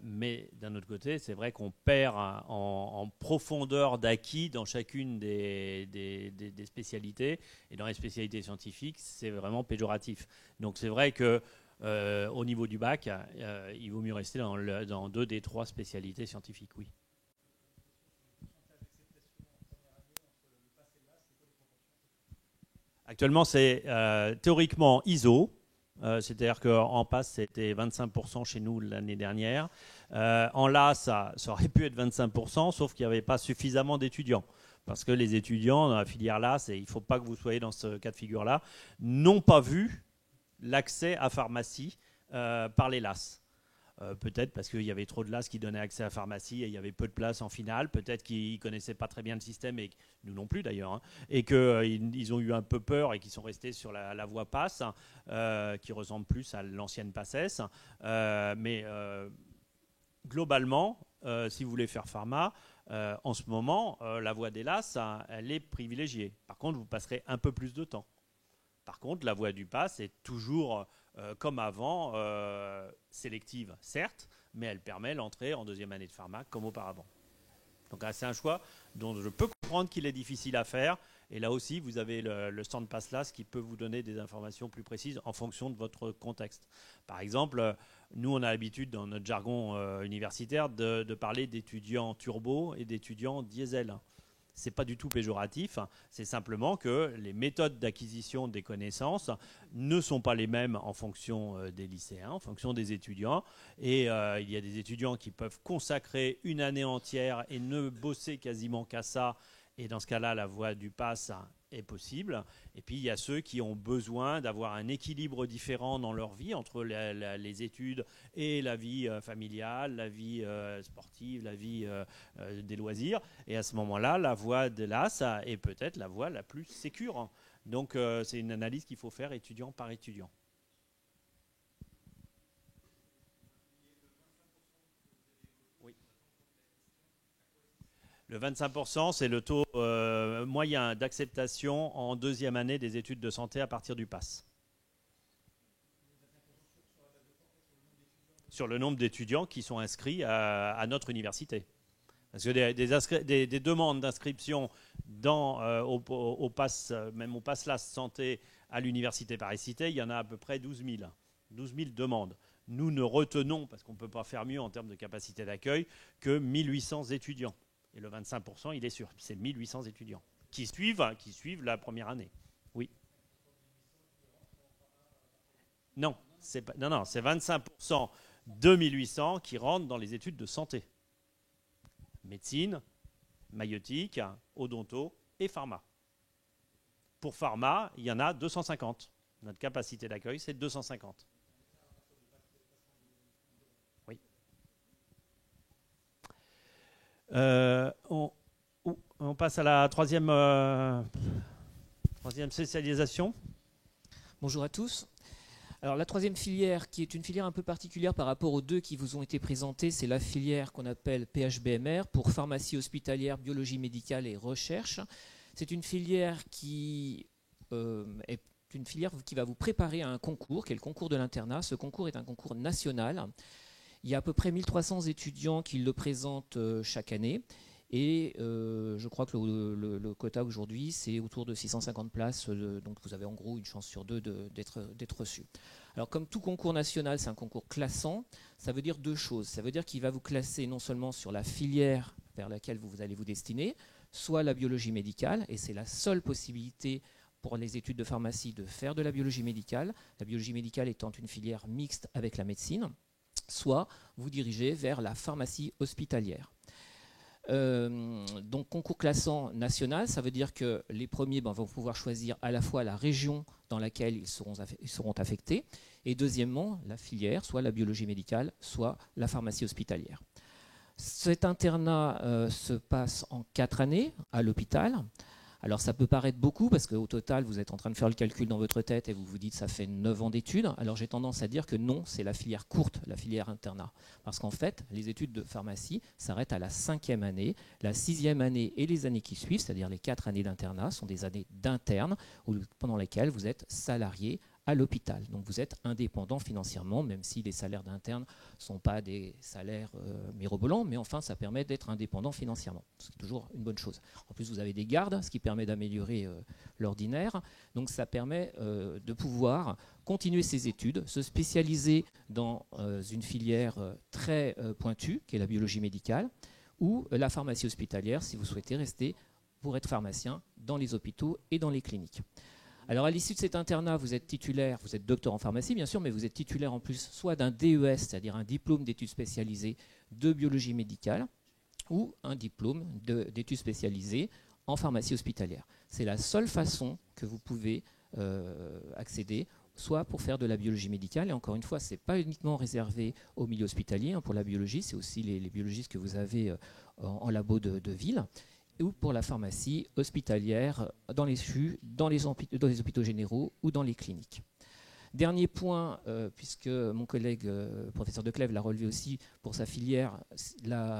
Mais d'un autre côté, c'est vrai qu'on perd en profondeur d'acquis dans chacune des spécialités. Et dans les spécialités scientifiques, c'est vraiment péjoratif. Donc c'est vrai que au niveau du bac, il vaut mieux rester dans 2 des 3 spécialités scientifiques, oui. Actuellement, c'est théoriquement ISO, c'est-à-dire qu'en PASS, c'était 25% chez nous l'année dernière. En LAS, ça aurait pu être 25%, sauf qu'il n'y avait pas suffisamment d'étudiants. Parce que les étudiants dans la filière LAS, et il ne faut pas que vous soyez dans ce cas de figure-là, n'ont pas vu l'accès à pharmacie par les LAS. Peut-être parce qu'il y avait trop de LAS qui donnaient accès à pharmacie et il y avait peu de place en finale. Peut-être qu'ils ne connaissaient pas très bien le système, et nous non plus d'ailleurs, hein, et qu'ils ont eu un peu peur et qu'ils sont restés sur la voie PASS, qui ressemble plus à l'ancienne PASSES. Mais globalement, si vous voulez faire pharma, en ce moment, la voie des LAS, elle est privilégiée. Par contre, vous passerez un peu plus de temps. Par contre, la voie du PASS est toujours, comme avant, sélective, certes, mais elle permet l'entrée en 2e année de pharma comme auparavant. Donc c'est un choix dont je peux comprendre qu'il est difficile à faire. Et là aussi, vous avez le stand PASSLAS qui peut vous donner des informations plus précises en fonction de votre contexte. Par exemple, nous, on a l'habitude dans notre jargon universitaire de parler d'étudiants turbo et d'étudiants diesel. Ce n'est pas du tout péjoratif, c'est simplement que les méthodes d'acquisition des connaissances ne sont pas les mêmes en fonction des lycéens, en fonction des étudiants. Et il y a des étudiants qui peuvent consacrer une année entière et ne bosser quasiment qu'à ça. Et dans ce cas-là, la voie du PASS est possible. Et puis, il y a ceux qui ont besoin d'avoir un équilibre différent dans leur vie entre les études et la vie familiale, la vie sportive, la vie des loisirs. Et à ce moment-là, la voie de l'AS est peut-être la voie la plus sécure. Donc, c'est une analyse qu'il faut faire étudiant par étudiant. Le 25%, c'est le taux moyen d'acceptation en 2e année des études de santé à partir du PASS. Sur le nombre d'étudiants qui sont inscrits à notre université. Parce que des demandes d'inscription au PASS, même au PASSLAS santé à l'université Paris-Cité, il y en a à peu près 12 000. 12 000 demandes. Nous ne retenons, parce qu'on ne peut pas faire mieux en termes de capacité d'accueil, que 1800 étudiants. Et le 25%, il est sûr. C'est 1800 étudiants qui suivent la première année. Oui. Non, c'est 25% de 1800 qui rentrent dans les études de santé. Médecine, maïeutique, odonto et pharma. Pour pharma, il y en a 250. Notre capacité d'accueil, c'est 250. On passe à la troisième spécialisation. Bonjour à tous. Alors la 3e filière, qui est une filière un peu particulière par rapport aux 2 qui vous ont été présentés, c'est la filière qu'on appelle PHBMR, pour pharmacie hospitalière, biologie médicale et recherche. C'est une filière qui est une filière qui va vous préparer à un concours, qui est le concours de l'internat. Ce concours est un concours national. Il y a à peu près 1300 étudiants qui le présentent chaque année. Et je crois que le quota aujourd'hui, c'est autour de 650 places. Donc vous avez en gros une chance sur 2 d'être reçu. Alors comme tout concours national, c'est un concours classant, ça veut dire 2 choses. Ça veut dire qu'il va vous classer non seulement sur la filière vers laquelle vous allez vous destiner, soit la biologie médicale, et c'est la seule possibilité pour les études de pharmacie de faire de la biologie médicale étant une filière mixte avec la médecine, soit vous dirigez vers la pharmacie hospitalière. Donc concours classant national, ça veut dire que les premiers vont pouvoir choisir à la fois la région dans laquelle ils seront affectés, et deuxièmement la filière, soit la biologie médicale, soit la pharmacie hospitalière. Cet internat se passe en 4 années à l'hôpital. Alors ça peut paraître beaucoup parce qu'au total vous êtes en train de faire le calcul dans votre tête et vous vous dites ça fait 9 ans d'études. Alors j'ai tendance à dire que non, c'est la filière courte, la filière internat. Parce qu'en fait les études de pharmacie s'arrêtent à la 5e année. La 6e année et les années qui suivent, c'est-à-dire les 4 années d'internat, sont des années d'interne pendant lesquelles vous êtes salarié à l'hôpital. Donc vous êtes indépendant financièrement, même si les salaires d'interne ne sont pas des salaires mirobolants, mais enfin ça permet d'être indépendant financièrement, ce qui est toujours une bonne chose. En plus vous avez des gardes, ce qui permet d'améliorer l'ordinaire, donc ça permet de pouvoir continuer ses études, se spécialiser dans une filière très pointue, qui est la biologie médicale, ou la pharmacie hospitalière, si vous souhaitez rester pour être pharmacien dans les hôpitaux et dans les cliniques. Alors à l'issue de cet internat, vous êtes titulaire, vous êtes docteur en pharmacie bien sûr, mais vous êtes titulaire en plus soit d'un DES, c'est-à-dire un diplôme d'études spécialisées de biologie médicale, ou un diplôme d'études spécialisées en pharmacie hospitalière. C'est la seule façon que vous pouvez accéder, soit pour faire de la biologie médicale, et encore une fois, ce n'est pas uniquement réservé au milieu hospitalier, pour la biologie, c'est aussi les biologistes que vous avez en labo de ville, ou pour la pharmacie hospitalière dans les CHU, dans les hôpitaux généraux ou dans les cliniques. Dernier point, puisque mon collègue professeur Declèves l'a relevé aussi pour sa filière,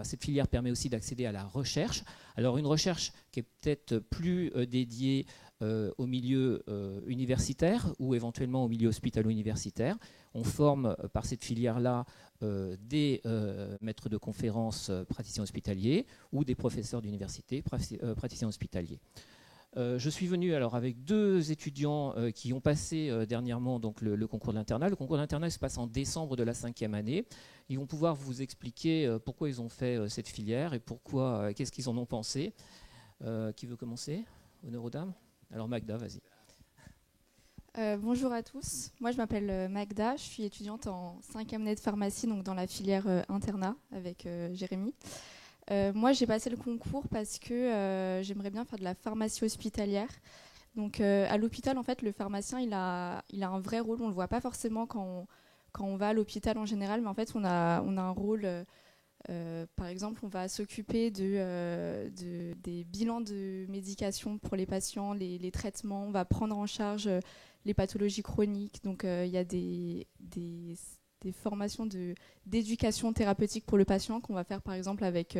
cette filière permet aussi d'accéder à la recherche. Alors une recherche qui est peut-être plus dédiée au milieu universitaire ou éventuellement au milieu hospitalo-universitaire. On forme par cette filière-là des maîtres de conférences praticiens hospitaliers ou des professeurs d'université praticiens hospitaliers. Je suis venu alors avec 2 étudiants qui ont passé dernièrement donc, le concours de l'internat. Le concours d'internat se passe en décembre de la 5e année. Ils vont pouvoir vous expliquer pourquoi ils ont fait cette filière et pourquoi, qu'est-ce qu'ils en ont pensé. Qui veut commencer? Honneur aux dames. Alors Magda, vas-y. Bonjour à tous, moi je m'appelle Magda, je suis étudiante en 5e année de pharmacie, donc dans la filière internat avec Jérémy. Moi j'ai passé le concours parce que j'aimerais bien faire de la pharmacie hospitalière. Donc à l'hôpital en fait le pharmacien il a un vrai rôle, on ne le voit pas forcément quand on va à l'hôpital en général, mais en fait on a un rôle, par exemple on va s'occuper des bilans de médication pour les patients, les traitements, on va prendre en charge les pathologies chroniques, donc il y a des formations d'éducation thérapeutique pour le patient qu'on va faire par exemple avec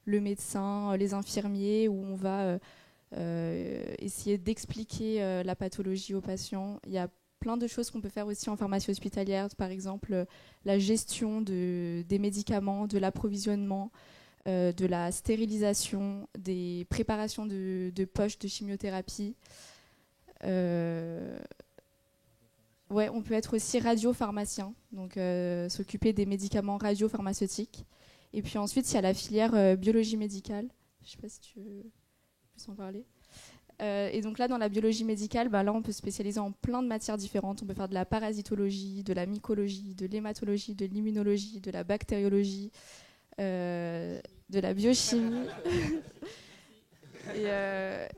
le médecin, les infirmiers, où on va essayer d'expliquer la pathologie aux patients. Il y a plein de choses qu'on peut faire aussi en pharmacie hospitalière, par exemple la gestion des médicaments, de l'approvisionnement, de la stérilisation, des préparations de poches de chimiothérapie. Ouais, on peut être aussi radiopharmacien, donc s'occuper des médicaments radiopharmaceutiques. Et puis ensuite, il y a la filière biologie médicale. Je ne sais pas si tu veux plus en parler. Et donc là, dans la biologie médicale, là, on peut se spécialiser en plein de matières différentes. On peut faire de la parasitologie, de la mycologie, de l'hématologie, de l'immunologie, de la bactériologie, de la biochimie.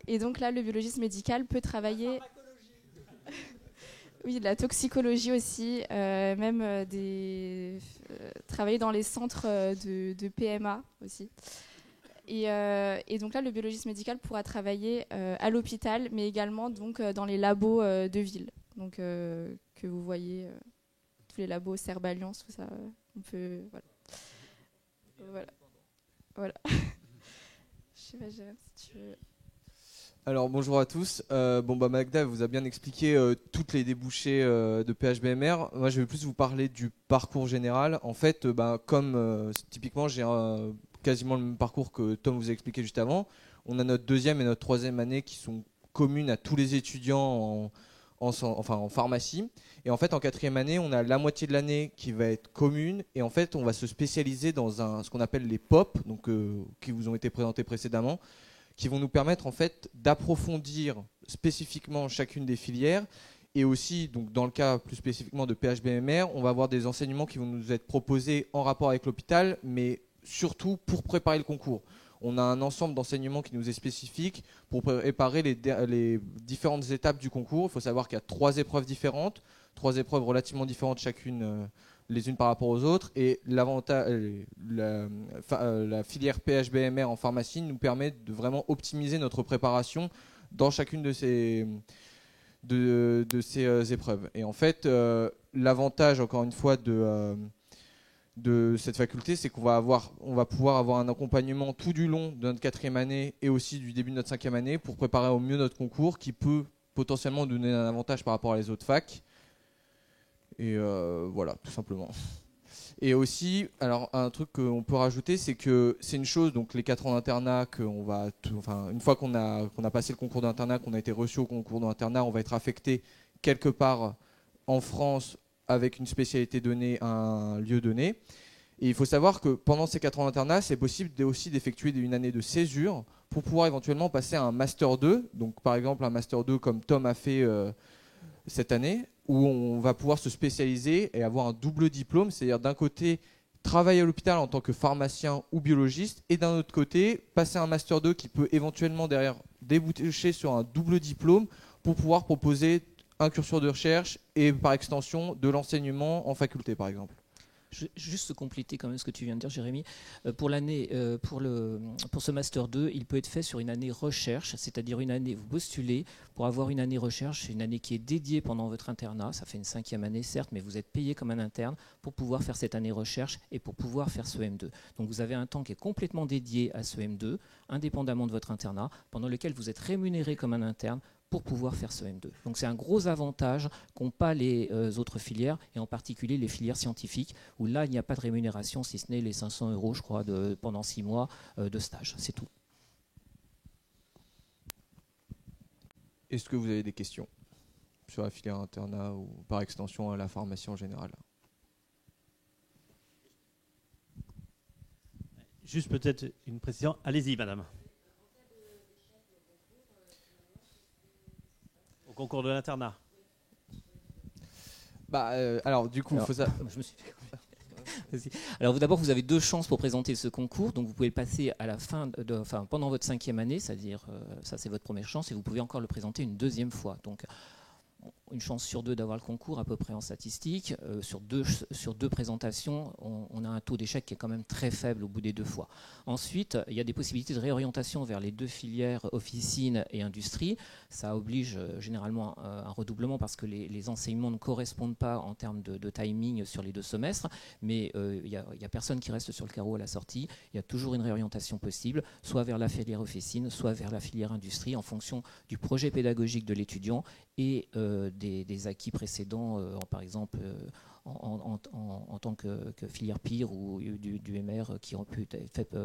Et donc là, le biologiste médical peut travailler... Oui, de la toxicologie aussi, même travailler dans les centres de PMA aussi. Et donc là, le biologiste médical pourra travailler à l'hôpital, mais également donc, dans les labos de ville. Donc, que vous voyez, tous les labos Cerballiance, tout ça, on peut... Voilà. Je sais pas, Gérard, si tu veux... Alors bonjour à tous. Magda vous a bien expliqué toutes les débouchés de PHBMR. Moi je vais plus vous parler du parcours général. En fait, comme typiquement j'ai quasiment le même parcours que Tom vous a expliqué juste avant. On a notre deuxième et notre troisième année qui sont communes à tous les étudiants en pharmacie. Et en fait, en quatrième année, on a la moitié de l'année qui va être commune. Et en fait, on va se spécialiser dans ce qu'on appelle les POP, donc, qui vous ont été présentés précédemment, qui vont nous permettre en fait d'approfondir spécifiquement chacune des filières. Et aussi, donc, dans le cas plus spécifiquement de PHBMR, on va avoir des enseignements qui vont nous être proposés en rapport avec l'hôpital, mais surtout pour préparer le concours. On a un ensemble d'enseignements qui nous est spécifique pour préparer les différentes étapes du concours. Il faut savoir qu'il y a 3 épreuves différentes, 3 épreuves relativement différentes chacune les unes par rapport aux autres. Et l'avantage, la filière PHBMR en pharmacie nous permet de vraiment optimiser notre préparation dans chacune de ces épreuves. Et en fait, l'avantage, encore une fois, de cette faculté, c'est qu'on va pouvoir avoir un accompagnement tout du long de notre quatrième année et aussi du début de notre cinquième année pour préparer au mieux notre concours qui peut potentiellement donner un avantage par rapport à les autres facs. Et voilà, tout simplement. Et aussi, alors un truc qu'on peut rajouter, c'est que c'est une chose, donc les 4 ans d'internat, une fois qu'on a passé le concours d'internat, qu'on a été reçu au concours d'internat, on va être affecté quelque part en France avec une spécialité donnée à un lieu donné. Et il faut savoir que pendant ces 4 ans d'internat, c'est possible aussi d'effectuer une année de césure pour pouvoir éventuellement passer à un Master 2. Donc par exemple un Master 2 comme Tom a fait cette année, où on va pouvoir se spécialiser et avoir un double diplôme, c'est-à-dire d'un côté travailler à l'hôpital en tant que pharmacien ou biologiste, et d'un autre côté passer un Master 2 qui peut éventuellement derrière déboucher sur un double diplôme pour pouvoir proposer un cursus de recherche et par extension de l'enseignement en faculté par exemple. Juste compléter quand même ce que tu viens de dire, Jérémy. Pour ce Master 2, il peut être fait sur une année recherche, c'est-à-dire une année, vous postulez pour avoir une année recherche, une année qui est dédiée pendant votre internat. Ça fait une 5e année, certes, mais vous êtes payé comme un interne pour pouvoir faire cette année recherche et pour pouvoir faire ce M2. Donc vous avez un temps qui est complètement dédié à ce M2, indépendamment de votre internat, pendant lequel vous êtes rémunéré comme un interne pour pouvoir faire ce M2. Donc c'est un gros avantage qu'ont pas les autres filières, et en particulier les filières scientifiques, où là il n'y a pas de rémunération, si ce n'est les 500 €, je crois, pendant 6 mois de stage. C'est tout. Est-ce que vous avez des questions sur la filière internat ou par extension à la pharmacie en général? Juste peut-être une précision. Allez-y, madame. Au concours de l'internat. Alors, du coup, il faut ça. Je me suis fait... Alors d'abord, vous avez 2 chances pour présenter ce concours. Donc vous pouvez le passer à la fin, pendant votre 5e année, c'est-à-dire ça c'est votre première chance, et vous pouvez encore le présenter une 2e fois. Donc une chance sur 2 d'avoir le concours à peu près en statistique. Sur deux présentations, on a un taux d'échec qui est quand même très faible au bout des 2 fois. Ensuite, il y a des possibilités de réorientation vers les 2 filières officine et industrie. Ça oblige généralement un redoublement parce que les enseignements ne correspondent pas en termes de timing sur les 2 semestres, mais il n'y a personne qui reste sur le carreau à la sortie. Il y a toujours une réorientation possible, soit vers la filière officine, soit vers la filière industrie, en fonction du projet pédagogique de l'étudiant et des acquis précédents, par exemple en tant que filière PIR ou du MR qui ont pu être faits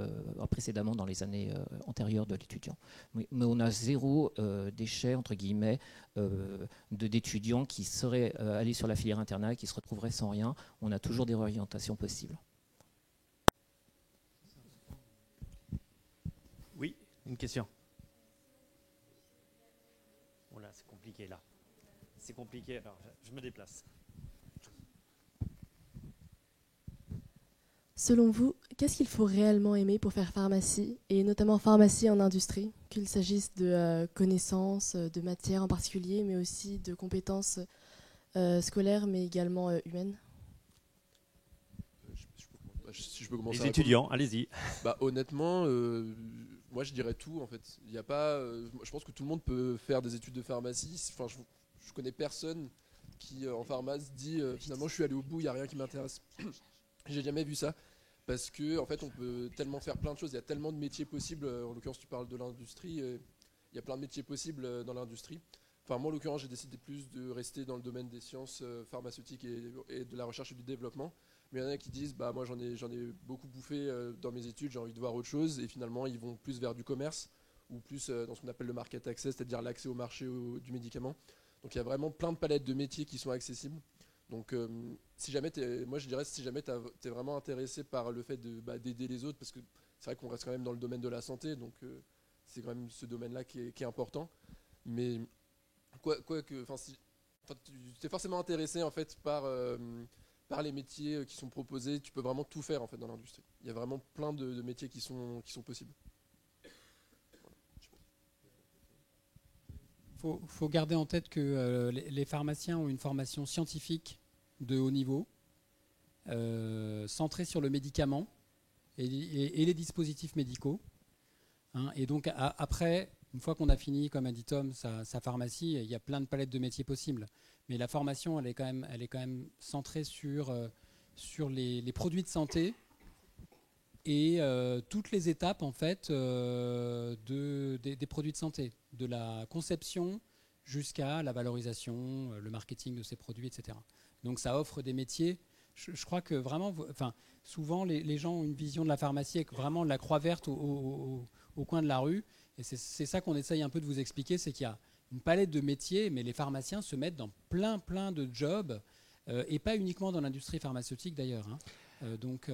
précédemment dans les années antérieures de l'étudiant. Mais on a 0 déchet, entre guillemets, d'étudiants qui seraient allés sur la filière internat et qui se retrouveraient sans rien. On a toujours des réorientations possibles. Oui, une question. Oh là, c'est compliqué là. C'est compliqué, alors je me déplace. Selon vous, qu'est-ce qu'il faut réellement aimer pour faire pharmacie, et notamment pharmacie en industrie, qu'il s'agisse de connaissances, de matières en particulier, mais aussi de compétences scolaires, mais également humaines? Si je peux commencer. Les étudiants, allez-y. Honnêtement, moi je dirais tout en fait. Il y a pas, je pense que tout le monde peut faire des études de pharmacie. Enfin, je connais personne qui en pharmacie dit finalement je suis allé au bout, il n'y a rien qui m'intéresse. J'ai jamais vu ça. Parce que en fait, on peut tellement faire plein de choses. Il y a tellement de métiers possibles. En l'occurrence, tu parles de l'industrie. Il y a plein de métiers possibles dans l'industrie. Enfin, moi, en l'occurrence, j'ai décidé plus de rester dans le domaine des sciences pharmaceutiques et de la recherche et du développement. Mais il y en a qui disent moi j'en ai beaucoup bouffé dans mes études, j'ai envie de voir autre chose, et finalement ils vont plus vers du commerce ou plus dans ce qu'on appelle le market access, c'est-à-dire l'accès au marché du médicament. Donc il y a vraiment plein de palettes de métiers qui sont accessibles. Donc si jamais moi je dirais si jamais t'es vraiment intéressé par le fait d'aider les autres, parce que c'est vrai qu'on reste quand même dans le domaine de la santé, donc c'est quand même ce domaine-là qui est important. Mais si tu es forcément intéressé en fait par les métiers qui sont proposés, tu peux vraiment tout faire en fait dans l'industrie. Il y a vraiment plein de métiers qui sont possibles. Faut garder en tête que les pharmaciens ont une formation scientifique de haut niveau, centrée sur le médicament et les dispositifs médicaux. Hein. Et donc après, une fois qu'on a fini, comme a dit Tom, sa pharmacie, il y a plein de palettes de métiers possibles. Mais la formation, elle est quand même centrée sur les produits de santé et toutes les étapes en fait des produits de santé, de la conception jusqu'à la valorisation, le marketing de ces produits, etc. Donc ça offre des métiers. Je crois que vraiment, souvent les gens ont une vision de la pharmacie avec vraiment la croix verte au coin de la rue. Et c'est ça qu'on essaye un peu de vous expliquer, c'est qu'il y a une palette de métiers, mais les pharmaciens se mettent dans plein de jobs, et pas uniquement dans l'industrie pharmaceutique d'ailleurs. Hein. Donc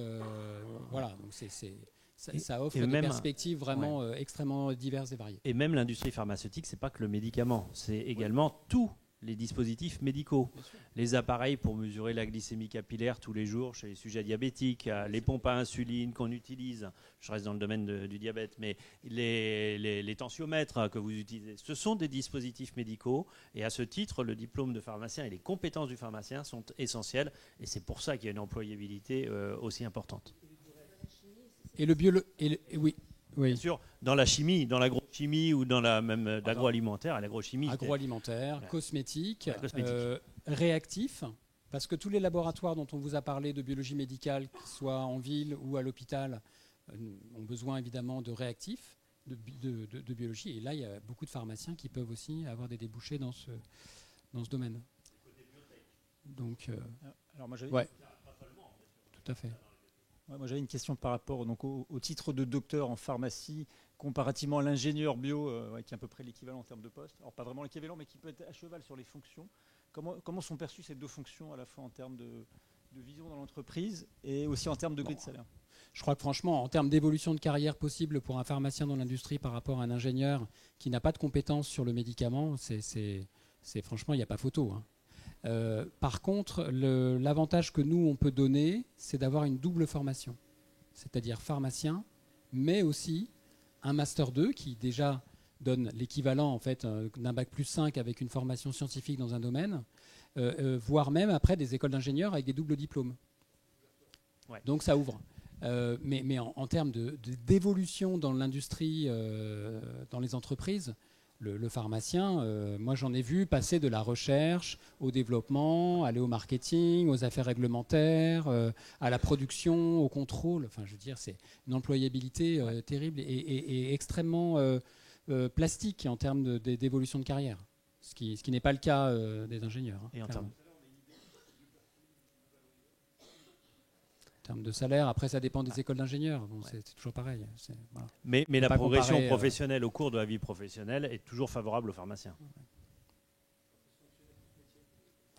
ça offre des perspectives vraiment extrêmement diverses et variées. Et même l'industrie pharmaceutique, c'est pas que le médicament, c'est également tous les dispositifs médicaux, les appareils pour mesurer la glycémie capillaire tous les jours chez les sujets diabétiques, les pompes à insuline qu'on utilise, je reste dans le domaine du diabète, mais les tensiomètres que vous utilisez, ce sont des dispositifs médicaux, et à ce titre, le diplôme de pharmacien et les compétences du pharmacien sont essentielles, et c'est pour ça qu'il y a une employabilité aussi importante. Et oui. Bien sûr, dans la chimie, dans l'agrochimie ou dans l'agroalimentaire, agroalimentaire, cosmétique, réactif, parce que tous les laboratoires dont on vous a parlé de biologie médicale, qu'ils soient en ville ou à l'hôpital, ont besoin évidemment de réactifs, de biologie. Et là, il y a beaucoup de pharmaciens qui peuvent aussi avoir des débouchés dans ce domaine. Donc, alors moi, tout à fait. Ouais, moi j'avais une question par rapport donc, au titre de docteur en pharmacie comparativement à l'ingénieur bio, qui est à peu près l'équivalent en termes de poste. Alors pas vraiment l'équivalent, mais qui peut être à cheval sur les fonctions. Comment sont perçues ces deux fonctions à la fois en termes de vision dans l'entreprise et aussi en termes de grille de salaire? Je crois que franchement, en termes d'évolution de carrière possible pour un pharmacien dans l'industrie par rapport à un ingénieur qui n'a pas de compétences sur le médicament, c'est franchement, il n'y a pas photo. Hein. Par contre, l'avantage que nous, on peut donner, c'est d'avoir une double formation. C'est-à-dire pharmacien, mais aussi un Master 2 qui déjà donne l'équivalent en fait, d'un bac plus 5 avec une formation scientifique dans un domaine, voire même après des écoles d'ingénieurs avec des doubles diplômes. Ouais. Donc ça ouvre. Mais en termes d'évolution dans l'industrie, dans les entreprises, le pharmacien, moi j'en ai vu passer de la recherche au développement, aller au marketing, aux affaires réglementaires, à la production, au contrôle. Enfin, je veux dire, c'est une employabilité terrible et extrêmement plastique en termes d'évolution de carrière, ce qui n'est pas le cas des ingénieurs. Hein, et en termes de salaire, après ça dépend des écoles d'ingénieurs, bon, c'est toujours pareil. Voilà. Mais la progression professionnelle au cours de la vie professionnelle est toujours favorable aux pharmaciens.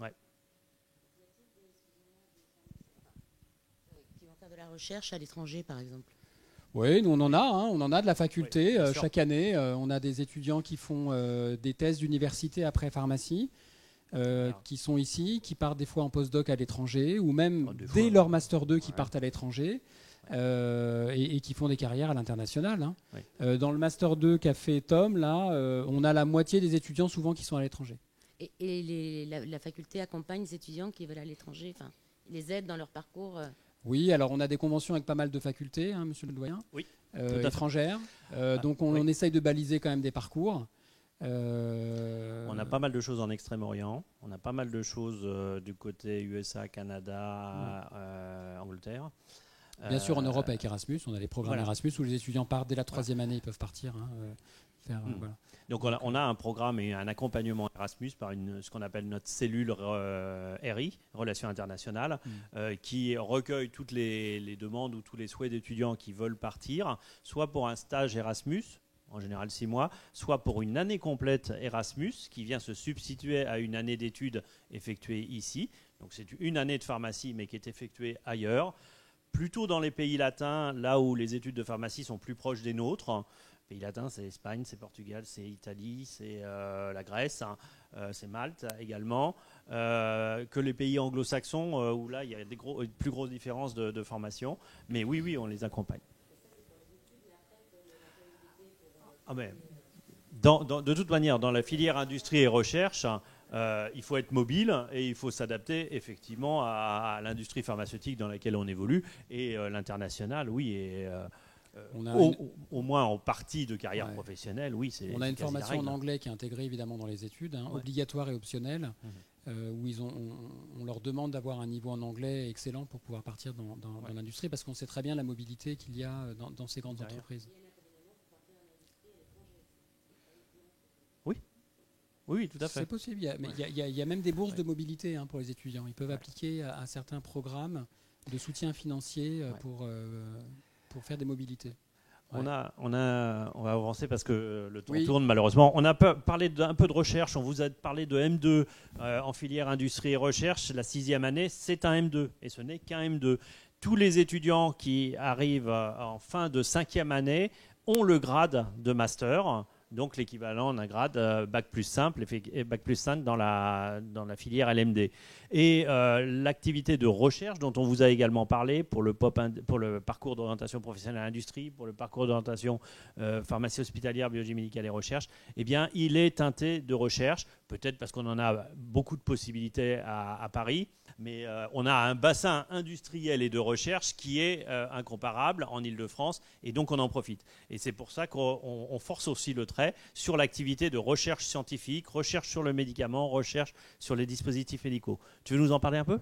Ouais. Qui vont faire de la recherche à l'étranger, par exemple. Oui, nous on en a de la faculté. Chaque année, on a des étudiants qui font des thèses d'université après pharmacie. Qui sont ici, qui partent des fois en postdoc à l'étranger, ou même dès leur Master 2 qui partent à l'étranger, et qui font des carrières à l'international. Hein. Ouais. Dans le Master 2 qu'a fait Tom, là, on a la moitié des étudiants souvent qui sont à l'étranger. Et la faculté accompagne les étudiants qui veulent à l'étranger, les aide dans leur parcours Oui, alors on a des conventions avec pas mal de facultés, hein, monsieur le doyen, étrangères. Donc on essaye de baliser quand même des parcours. On a pas mal de choses en Extrême-Orient, on a pas mal de choses du côté USA, Canada, Angleterre. Bien sûr, en Europe, avec Erasmus, on a les programmes voilà. Erasmus où les étudiants partent dès la 3e année, ils peuvent partir. Voilà. Donc on a un programme et un accompagnement Erasmus par ce qu'on appelle notre cellule RI, Relations internationales, qui recueille toutes les demandes ou tous les souhaits d'étudiants qui veulent partir, soit pour un stage Erasmus, en général 6 mois, soit pour une année complète Erasmus, qui vient se substituer à une année d'études effectuée ici. Donc c'est une année de pharmacie, mais qui est effectuée ailleurs, plutôt dans les pays latins, là où les études de pharmacie sont plus proches des nôtres. Pays latins, c'est Espagne, c'est Portugal, c'est Italie, c'est la Grèce, c'est Malte également, que les pays anglo-saxons, où là, il y a une plus grosse différence de formation. Mais oui, on les accompagne. De toute manière, dans la filière industrie et recherche, il faut être mobile et il faut s'adapter effectivement à l'industrie pharmaceutique dans laquelle on évolue. Et l'international, oui, et au moins en partie de carrière professionnelle, oui. On a une formation en anglais qui est intégrée évidemment dans les études, obligatoire et optionnelle, où on leur demande d'avoir un niveau en anglais excellent pour pouvoir partir dans l'industrie, parce qu'on sait très bien la mobilité qu'il y a dans ces grandes entreprises. Oui, tout à fait. C'est possible. Il y a même des bourses de mobilité pour les étudiants. Ils peuvent appliquer à certains programmes de soutien financier pour faire des mobilités. On va avancer parce que le temps tourne malheureusement. On a parlé un peu de recherche. On vous a parlé de M2 en filière industrie et recherche. La 6e année, c'est un M2 et ce n'est qu'un M2. Tous les étudiants qui arrivent en fin de 5e année ont le grade de master. Donc l'équivalent d'un grade bac plus simple et bac plus 5 dans la filière LMD. Et l'activité de recherche dont on vous a également parlé pour le parcours d'orientation professionnelle à l'industrie, pour le parcours d'orientation pharmacie hospitalière, biologie médicale et recherche, eh bien il est teinté de recherche, peut-être parce qu'on en a beaucoup de possibilités à Paris, mais on a un bassin industriel et de recherche qui est incomparable en Ile-de-France et donc on en profite. Et c'est pour ça qu'on force aussi le trait sur l'activité de recherche scientifique, recherche sur le médicament, recherche sur les dispositifs médicaux. Tu veux nous en parler un peu ?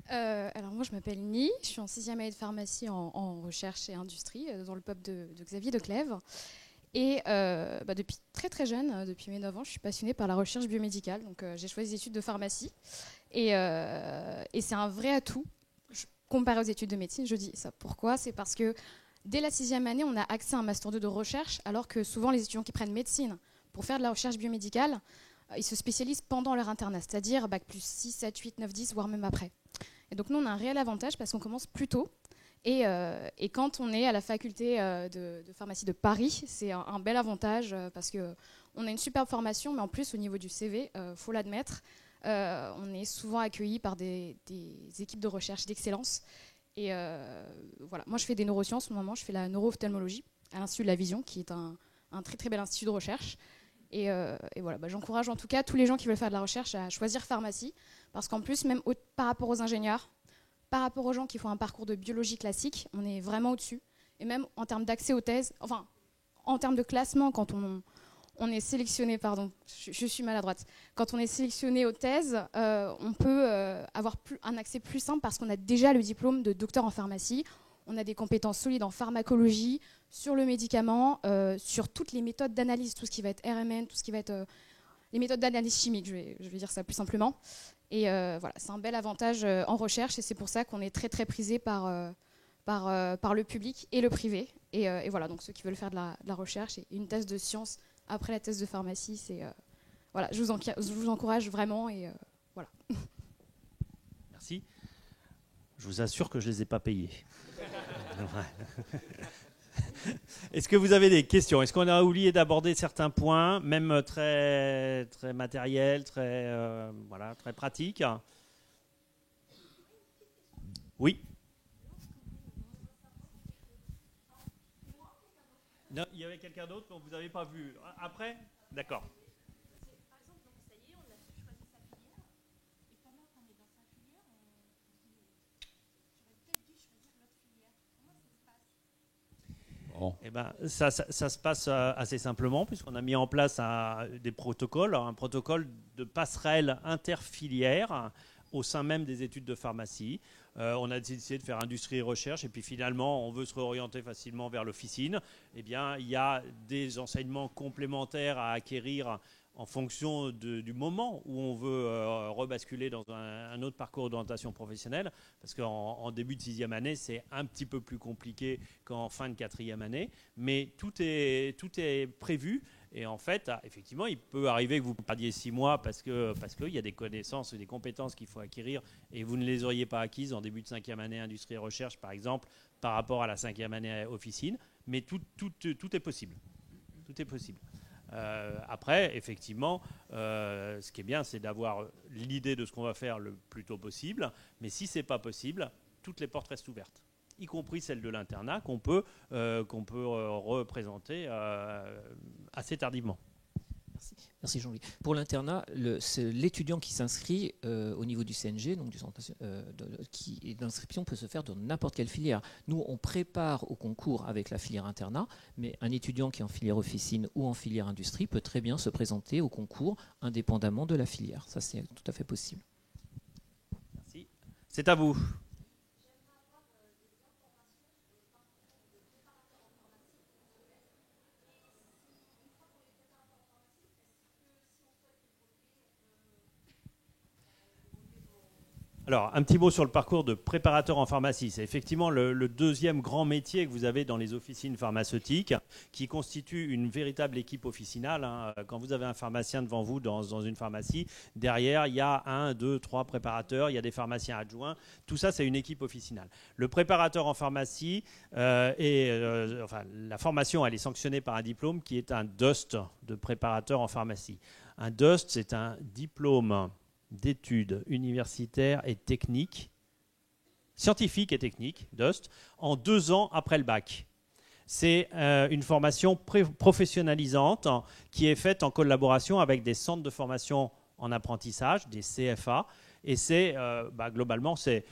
Alors moi je m'appelle Ni, je suis en 6e année de pharmacie en recherche et industrie dans le pop de Xavier Declèves. Et depuis très très jeune, depuis mes 9 ans, je suis passionnée par la recherche biomédicale. Donc j'ai choisi les études de pharmacie et c'est un vrai atout comparé aux études de médecine. Je dis ça pourquoi ? C'est parce que dès la 6e année, on a accès à un master 2 de recherche, alors que souvent les étudiants qui prennent médecine pour faire de la recherche biomédicale, ils se spécialisent pendant leur internat, c'est-à-dire bac plus 6, 7, 8, 9, 10, voire même après. Et donc nous, on a un réel avantage parce qu'on commence plus tôt. Et quand on est à la faculté de pharmacie de Paris, c'est un bel avantage parce qu'on a une superbe formation, mais en plus, au niveau du CV, faut l'admettre, on est souvent accueilli par des équipes de recherche d'excellence. Et voilà, moi je fais des neurosciences en ce moment, je fais la neuro-ophtalmologie à l'Institut de la Vision, qui est un très très bel institut de recherche. Et voilà, j'encourage en tout cas tous les gens qui veulent faire de la recherche à choisir pharmacie, parce qu'en plus, même par rapport aux ingénieurs, par rapport aux gens qui font un parcours de biologie classique, on est vraiment au-dessus. Et même en termes d'accès aux thèses, enfin, en termes de classement, quand on est sélectionné, je suis maladroite, quand on est sélectionné aux thèses, on peut avoir un accès plus simple parce qu'on a déjà le diplôme de docteur en pharmacie, on a des compétences solides en pharmacologie, sur le médicament, sur toutes les méthodes d'analyse, tout ce qui va être RMN, tout ce qui va être les méthodes d'analyse chimique, je vais dire ça plus simplement. Et voilà, c'est un bel avantage en recherche et c'est pour ça qu'on est très très prisé par le public et le privé. Et voilà, donc ceux qui veulent faire de la recherche et une thèse de sciences après la thèse de pharmacie, c'est voilà, je vous encourage vraiment et voilà. Merci. Je vous assure que je les ai pas payés. Est-ce que vous avez des questions ? Est-ce qu'on a oublié d'aborder certains points, même très, très matériels, très, très pratiques ? Oui. Non, il y avait quelqu'un d'autre que vous n'avez pas vu. Après ? D'accord. Eh ben, ça se passe assez simplement puisqu'on a mis en place des protocoles, un protocole de passerelle interfilière au sein même des études de pharmacie. On a décidé de faire industrie et recherche, et puis finalement, on veut se réorienter facilement vers l'officine. Eh bien, il y a des enseignements complémentaires à acquérir en fonction du moment où on veut rebasculer dans un autre parcours d'orientation professionnelle, parce qu'en début de 6e année, c'est un petit peu plus compliqué qu'en fin de 4e année, mais tout est prévu. Et en fait, effectivement, il peut arriver que vous perdiez 6 mois parce qu'il y a des connaissances et des compétences qu'il faut acquérir et vous ne les auriez pas acquises en début de 5e année industrie et recherche, par exemple, par rapport à la 5e année officine. Mais tout est possible. Tout est possible. Après, effectivement, ce qui est bien, c'est d'avoir l'idée de ce qu'on va faire le plus tôt possible. Mais si ce n'est pas possible, toutes les portes restent ouvertes, y compris celle de l'internat qu'on peut représenter assez tardivement. Merci Jean-Louis. Pour l'internat, c'est l'étudiant qui s'inscrit au niveau du CNG, donc du centre l'inscription peut se faire dans n'importe quelle filière. Nous, on prépare au concours avec la filière internat, mais un étudiant qui est en filière officine ou en filière industrie peut très bien se présenter au concours indépendamment de la filière. Ça, c'est tout à fait possible. Merci. C'est à vous. Alors, un petit mot sur le parcours de préparateur en pharmacie. C'est effectivement le deuxième grand métier que vous avez dans les officines pharmaceutiques, qui constitue une véritable équipe officinale. Quand vous avez un pharmacien devant vous dans une pharmacie, derrière, il y a 1, 2, 3 préparateurs, il y a des pharmaciens adjoints. Tout ça, c'est une équipe officinale. Le préparateur en pharmacie, la formation, elle est sanctionnée par un diplôme qui est un DUST de préparateur en pharmacie. Un DUST, c'est un diplôme d'études universitaires et techniques, scientifiques et techniques, DUST, en 2 ans après le bac. C'est une formation professionnalisante qui est faite en collaboration avec des centres de formation en apprentissage, des CFA, et c'est globalement c'est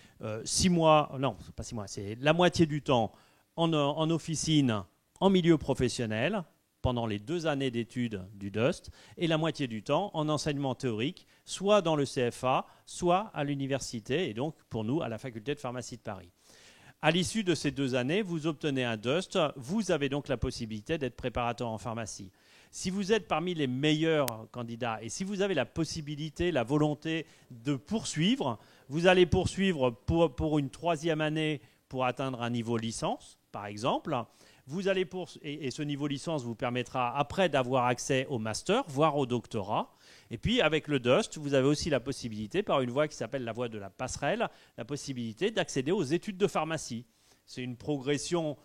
6 mois, non, c'est pas 6 mois, c'est la moitié du temps en officine, en milieu professionnel, pendant les 2 années d'études du DUST, et la moitié du temps en enseignement théorique, soit dans le CFA, soit à l'université, et donc pour nous, à la faculté de pharmacie de Paris. À l'issue de ces 2 années, vous obtenez un DUST, vous avez donc la possibilité d'être préparateur en pharmacie. Si vous êtes parmi les meilleurs candidats, et si vous avez la possibilité, la volonté de poursuivre, vous allez poursuivre pour une 3e année pour atteindre un niveau licence, par exemple. Vous allez et ce niveau licence vous permettra après d'avoir accès au master, voire au doctorat. Et puis avec le DUST, vous avez aussi la possibilité, par une voie qui s'appelle la voie de la passerelle, la possibilité d'accéder aux études de pharmacie. C'est une progression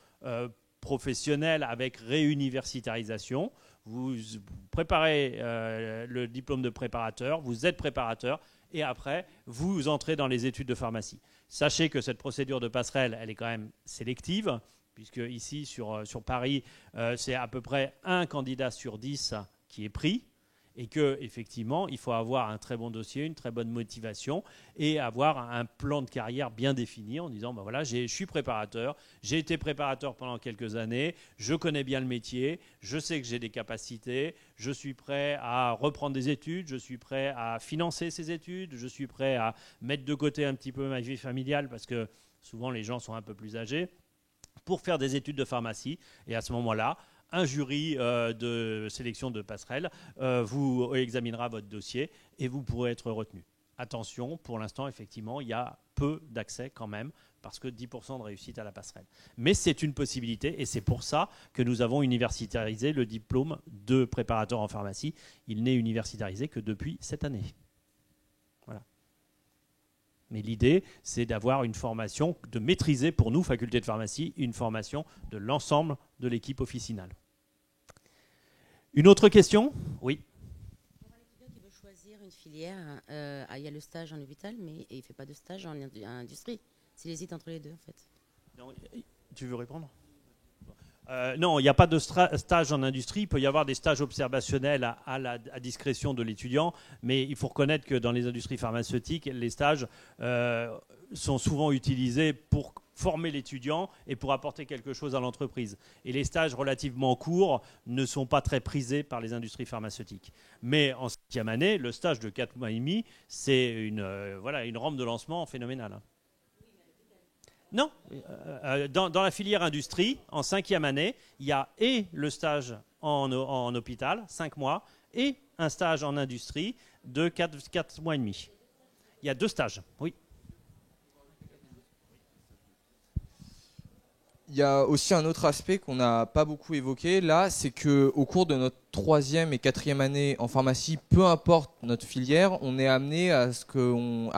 professionnelle avec réuniversitarisation. Vous préparez le diplôme de préparateur, vous êtes préparateur, et après, vous entrez dans les études de pharmacie. Sachez que cette procédure de passerelle, elle est quand même sélective, puisque ici, sur Paris, c'est à peu près 1 candidat sur 10 qui est pris, et qu'effectivement, il faut avoir un très bon dossier, une très bonne motivation, et avoir un plan de carrière bien défini en disant, voilà, je suis préparateur, j'ai été préparateur pendant quelques années, je connais bien le métier, je sais que j'ai des capacités, je suis prêt à reprendre des études, je suis prêt à financer ces études, je suis prêt à mettre de côté un petit peu ma vie familiale, parce que souvent les gens sont un peu plus âgés, pour faire des études de pharmacie. Et à ce moment-là, un jury de sélection de passerelle vous examinera votre dossier et vous pourrez être retenu. Attention, pour l'instant, effectivement, il y a peu d'accès quand même, parce que 10% de réussite à la passerelle. Mais c'est une possibilité, et c'est pour ça que nous avons universitarisé le diplôme de préparateur en pharmacie. Il n'est universitarisé que depuis cette année. Voilà. Mais l'idée, c'est d'avoir une formation, de maîtriser pour nous, faculté de pharmacie, une formation de l'ensemble de l'équipe officinale. Une autre question ? Oui. Pour un étudiant qui veut choisir une filière, il y a le stage en hôpital, mais il ne fait pas de stage en industrie. S'il hésite entre les deux, en fait. Non, tu veux répondre ? Non, il n'y a pas de stage en industrie. Il peut y avoir des stages observationnels à discrétion de l'étudiant, mais il faut reconnaître que dans les industries pharmaceutiques, les stages sont souvent utilisés pour former l'étudiant et pour apporter quelque chose à l'entreprise. Et les stages relativement courts ne sont pas très prisés par les industries pharmaceutiques. Mais en 5e année, le stage de 4 mois et demi, c'est une rampe de lancement phénoménale. Non, dans la filière industrie, en 5e année, il y a et le stage en hôpital, 5 mois, et un stage en industrie de 4 mois et demi. Il y a 2 stages, oui. Il y a aussi un autre aspect qu'on n'a pas beaucoup évoqué là, c'est qu'au cours de notre 3e et 4e année en pharmacie, peu importe notre filière, on est amené à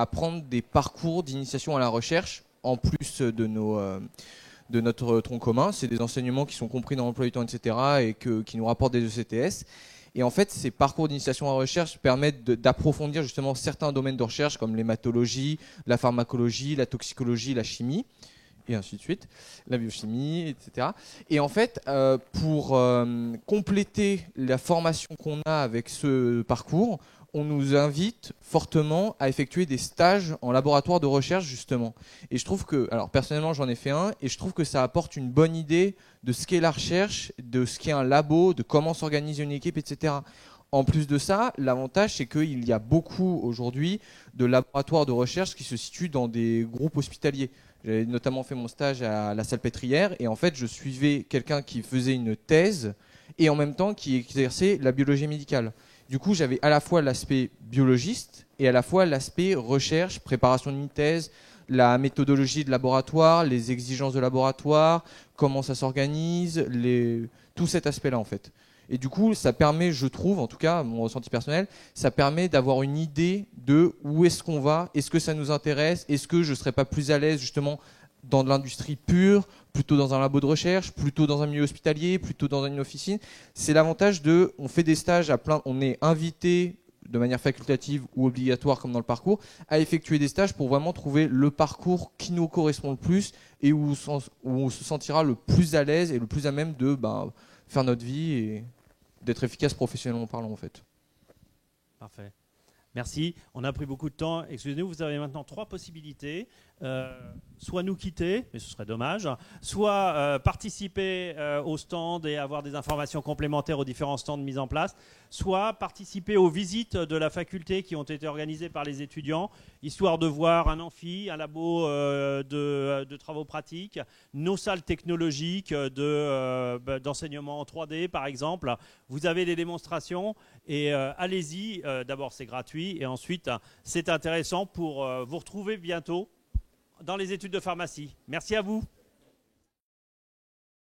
prendre des parcours d'initiation à la recherche en plus de notre tronc commun. C'est des enseignements qui sont compris dans l'emploi du temps, etc. et qui nous rapportent des ECTS. Et en fait, ces parcours d'initiation à la recherche permettent d'approfondir justement certains domaines de recherche comme l'hématologie, la pharmacologie, la toxicologie, la chimie, et ainsi de suite, la biochimie, etc. Et en fait, pour compléter la formation qu'on a avec ce parcours, on nous invite fortement à effectuer des stages en laboratoire de recherche, justement. Et je trouve que, alors personnellement, j'en ai fait un, et je trouve que ça apporte une bonne idée de ce qu'est la recherche, de ce qu'est un labo, de comment s'organise une équipe, etc. En plus de ça, l'avantage, c'est qu'il y a beaucoup aujourd'hui de laboratoires de recherche qui se situent dans des groupes hospitaliers. J'ai notamment fait mon stage à la Salpêtrière, et en fait, je suivais quelqu'un qui faisait une thèse, et en même temps qui exerçait la biologie médicale. Du coup, j'avais à la fois l'aspect biologiste et à la fois l'aspect recherche, préparation d'une thèse, la méthodologie de laboratoire, les exigences de laboratoire, comment ça s'organise, tout cet aspect-là en fait. Et du coup, ça permet, je trouve, en tout cas, mon ressenti personnel, ça permet d'avoir une idée de où est-ce qu'on va, est-ce que ça nous intéresse, est-ce que je ne serais pas plus à l'aise justement dans de l'industrie pure, plutôt dans un labo de recherche, plutôt dans un milieu hospitalier, plutôt dans une officine. C'est l'avantage on fait des stages on est invité de manière facultative ou obligatoire comme dans le parcours, à effectuer des stages pour vraiment trouver le parcours qui nous correspond le plus et où on se sentira le plus à l'aise et le plus à même de faire notre vie et d'être efficace professionnellement parlant en fait. Parfait. Merci. On a pris beaucoup de temps. Excusez-nous, vous avez maintenant 3 possibilités. Soit nous quitter, mais ce serait dommage, soit participer au stand et avoir des informations complémentaires aux différents stands mis en place, soit participer aux visites de la faculté qui ont été organisées par les étudiants, histoire de voir un amphi, un labo de travaux pratiques, nos salles technologiques d'enseignement en 3D par exemple. Vous avez des démonstrations et allez-y. D'abord c'est gratuit et ensuite c'est intéressant pour vous retrouver bientôt dans les études de pharmacie. Merci à vous.